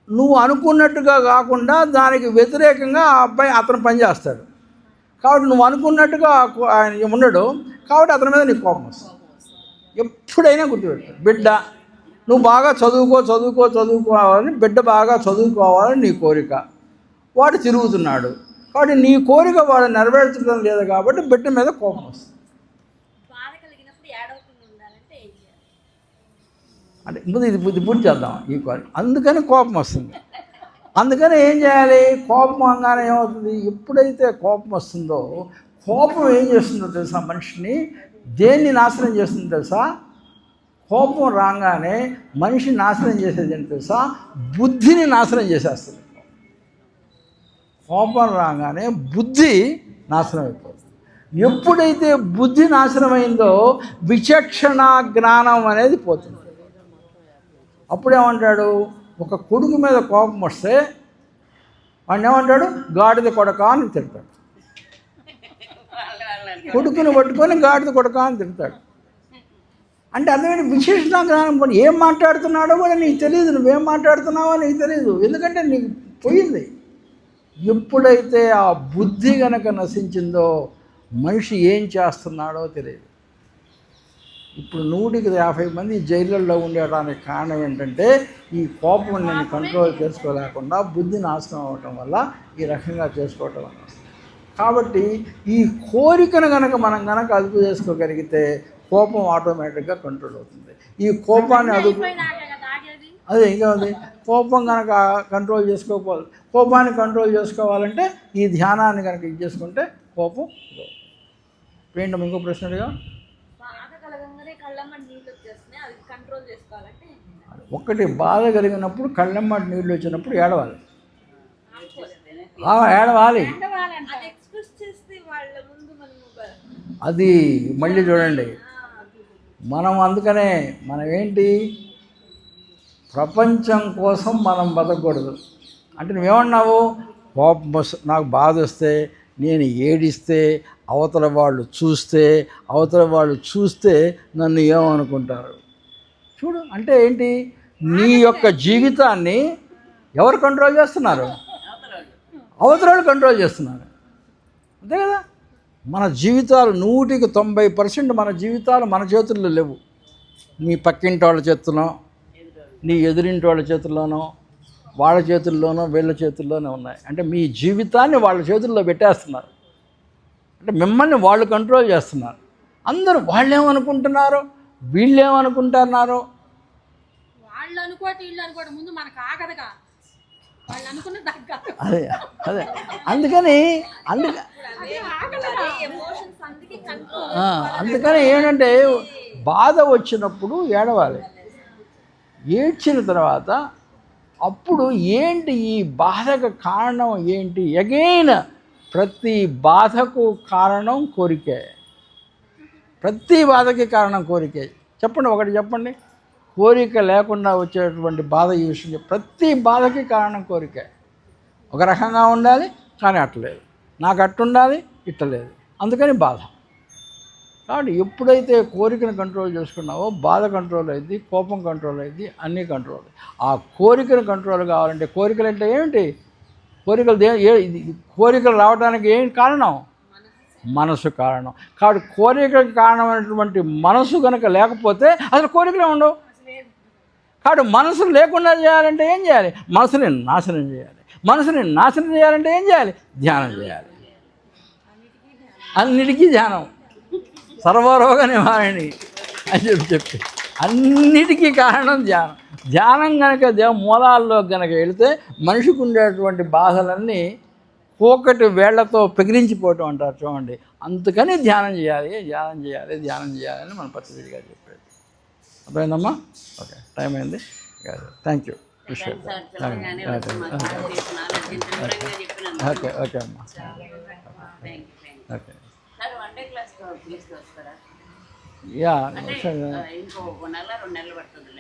Speaker 1: నువ్వు అనుకున్నట్టుగా కాకుండా దానికి వ్యతిరేకంగా ఆ అబ్బాయి అతను పనిచేస్తాడు. కాబట్టి నువ్వు అనుకున్నట్టుగా ఆయన ఉండడు, కాబట్టి అతని మీద నీకు కోపం వస్తుంది. ఎప్పుడైనా గుర్తుపెట్టు, బిడ్డ నువ్వు బాగా చదువుకోవాలని, బిడ్డ బాగా చదువుకోవాలని నీ కోరిక, వాడు తిరుగుతున్నాడు, కాబట్టి నీ కోరిక వాడు నెరవేర్చడం లేదు, కాబట్టి బిడ్డ మీద కోపం వస్తుంది. అంటే ముందు ఇది పూర్తి చేద్దాం ఈ కోరిక, అందుకని కోపం వస్తుంది. అందుకని ఏం చేయాలి, కోపం అనగానే ఏమవుతుంది, ఎప్పుడైతే కోపం వస్తుందో, కోపం ఏం చేస్తుందో తెలుసా, మనిషిని దేన్ని నాశనం చేస్తుందో తెలుసా, కోపం రాగానే మనిషి నాశనం చేసేది ఏంటి తెలుసా, బుద్ధిని నాశనం చేసేస్తుంది. కోపం రాగానే బుద్ధి నాశనం అయిపోతుంది. ఎప్పుడైతే బుద్ధి నాశనమైందో విచక్షణ జ్ఞానం అనేది పోతుంది. అప్పుడేమంటాడు, ఒక కొడుకు మీద కోపం వస్తే వాడిని ఏమంటాడు, గాడిద కొడక అని తిడతాడు. కొడుకుని పట్టుకొని గాడిద కొడక అని తిడతాడు. అంటే అర్థమైనా విశేషణ జ్ఞానం పోయి, ఏం మాట్లాడుతున్నాడో కూడా నీకు తెలియదు, నువ్వేం మాట్లాడుతున్నావో నీకు తెలియదు, ఎందుకంటే నీకు పోయింది. ఎప్పుడైతే ఆ బుద్ధి కనుక నశించిందో మనిషి ఏం చేస్తున్నాడో తెలియదు. ఇప్పుడు 100కి 50 మంది జైళ్ళల్లో ఉండడానికి కారణం ఏంటంటే ఈ కోపం నేను కంట్రోల్ చేసుకోలేకుండా బుద్ధి నాశనం అవ్వటం వల్ల ఈ రకంగా చేసుకోవటం వల్ల. కాబట్టి ఈ కోరికను కనుక మనం కనుక అదుపు చేసుకోగలిగితే కోపం ఆటోమేటిక్గా కంట్రోల్ అవుతుంది. ఈ కోపాన్ని అదే ఇంకా ఉంది, కోపం కనుక కంట్రోల్ చేసుకోవాలి. కోపాన్ని కంట్రోల్ చేసుకోవాలంటే ఈ ధ్యానాన్ని కనుక ఇది చేసుకుంటే కోపం ఏంటో. ఇంకో ప్రశ్న అడిగా, ఒకటి బాధ కలిగినప్పుడు కళ్ళెమ్మటి నీళ్ళు వచ్చినప్పుడు ఏడవాలి. అది మళ్ళీ చూడండి, మనం అందుకనే మనం ఏంటి, ప్రపంచం కోసం మనం బతకూడదు. అంటే నువ్వేమన్నావు, కోపం నాకు బాధ వస్తే, నేను ఏడిస్తే, అవతల వాళ్ళు చూస్తే నన్ను ఏమనుకుంటారు. చూడు అంటే ఏంటి, నీ యొక్క జీవితాన్ని ఎవరు కంట్రోల్ చేస్తున్నారు? అవతల వాళ్ళు కంట్రోల్ చేస్తున్నారు. అంతే కదా. మన జీవితాలు 100% మన జీవితాలు మన చేతుల్లో లేవు. నీ పక్కింటి వాళ్ళ చేతుల్లో, నీ ఎదురింటి వాళ్ళ చేతుల్లోనో, వాళ్ళ చేతుల్లోనో, వీళ్ళ చేతుల్లోనే ఉన్నాయి. అంటే మీ జీవితాన్ని వాళ్ళ చేతుల్లో పెట్టేస్తున్నారు. అంటే మిమ్మల్ని వాళ్ళు కంట్రోల్ చేస్తున్నారు. అందరూ వాళ్ళేమనుకుంటున్నారు, వీళ్ళేమనుకుంటున్నారు,
Speaker 3: వాళ్ళు అనుకోటి వీళ్ళు అనుకోవడం ముందు మనకు ఆగదుగా, వాళ్ళు అనుకున్న దగ్గర.
Speaker 1: అదే అదే అందుకని ఏంటంటే బాధ వచ్చినప్పుడు ఏడవాలి. ఏడ్చిన తర్వాత అప్పుడు ఏంటి ఈ బాధకు కారణం ఏంటి? అగైన్ ప్రతి బాధకు కారణం కోరికే. ప్రతి బాధకి కారణం కోరికే. చెప్పండి, ఒకటి చెప్పండి. కోరిక లేకుండా వచ్చేటువంటి బాధ ఈ విషయం. ప్రతి బాధకి కారణం కోరికే. ఒక రకంగా ఉండాలి కానీ అట్టలేదు, నాకు అట్టుండాలి ఇట్టలేదు, అందుకని బాధ. కాబట్టి ఎప్పుడైతే కోరికను కంట్రోల్ చేసుకున్నావో బాధ కంట్రోల్ అయింది, కోపం కంట్రోల్ అయింది, అన్నీ కంట్రోల్. ఆ కోరికను కంట్రోల్ కావాలంటే, కోరికలు అంటే ఏమిటి? కోరికలు రావడానికి ఏం కారణం? మనసు కారణం. కాబట్టి కోరికలకు కారణమైనటువంటి మనసు కనుక లేకపోతే అసలు కోరికలే ఉండవు. కాబట్టి మనసు లేకుండా చేయాలంటే ఏం చేయాలి? మనసుని నాశనం చేయాలి. మనసుని నాశనం చేయాలంటే ఏం చేయాలి? ధ్యానం చేయాలి. అన్నిటికీ ధ్యానం, సర్వరోగ నివారణి అని చెప్పి అన్నిటికీ కారణం ధ్యానం. ధ్యానం కనుక మూలాల్లో కనుక వెళితే మనిషికి ఉండేటువంటి బాధలన్నీ పోకటి వేళ్లతో పెగిరించిపోవటం అంటారు చూడండి. అందుకని ధ్యానం చేయాలి అని మన పత్రికగా చెప్పేది. అర్థమైందమ్మా? ఓకే, టైం అయింది. Thank you. ఓకే ఓకే అమ్మా. ఓకే యా
Speaker 2: ఇంకో నెల 2 నెలలు పడుతుంది.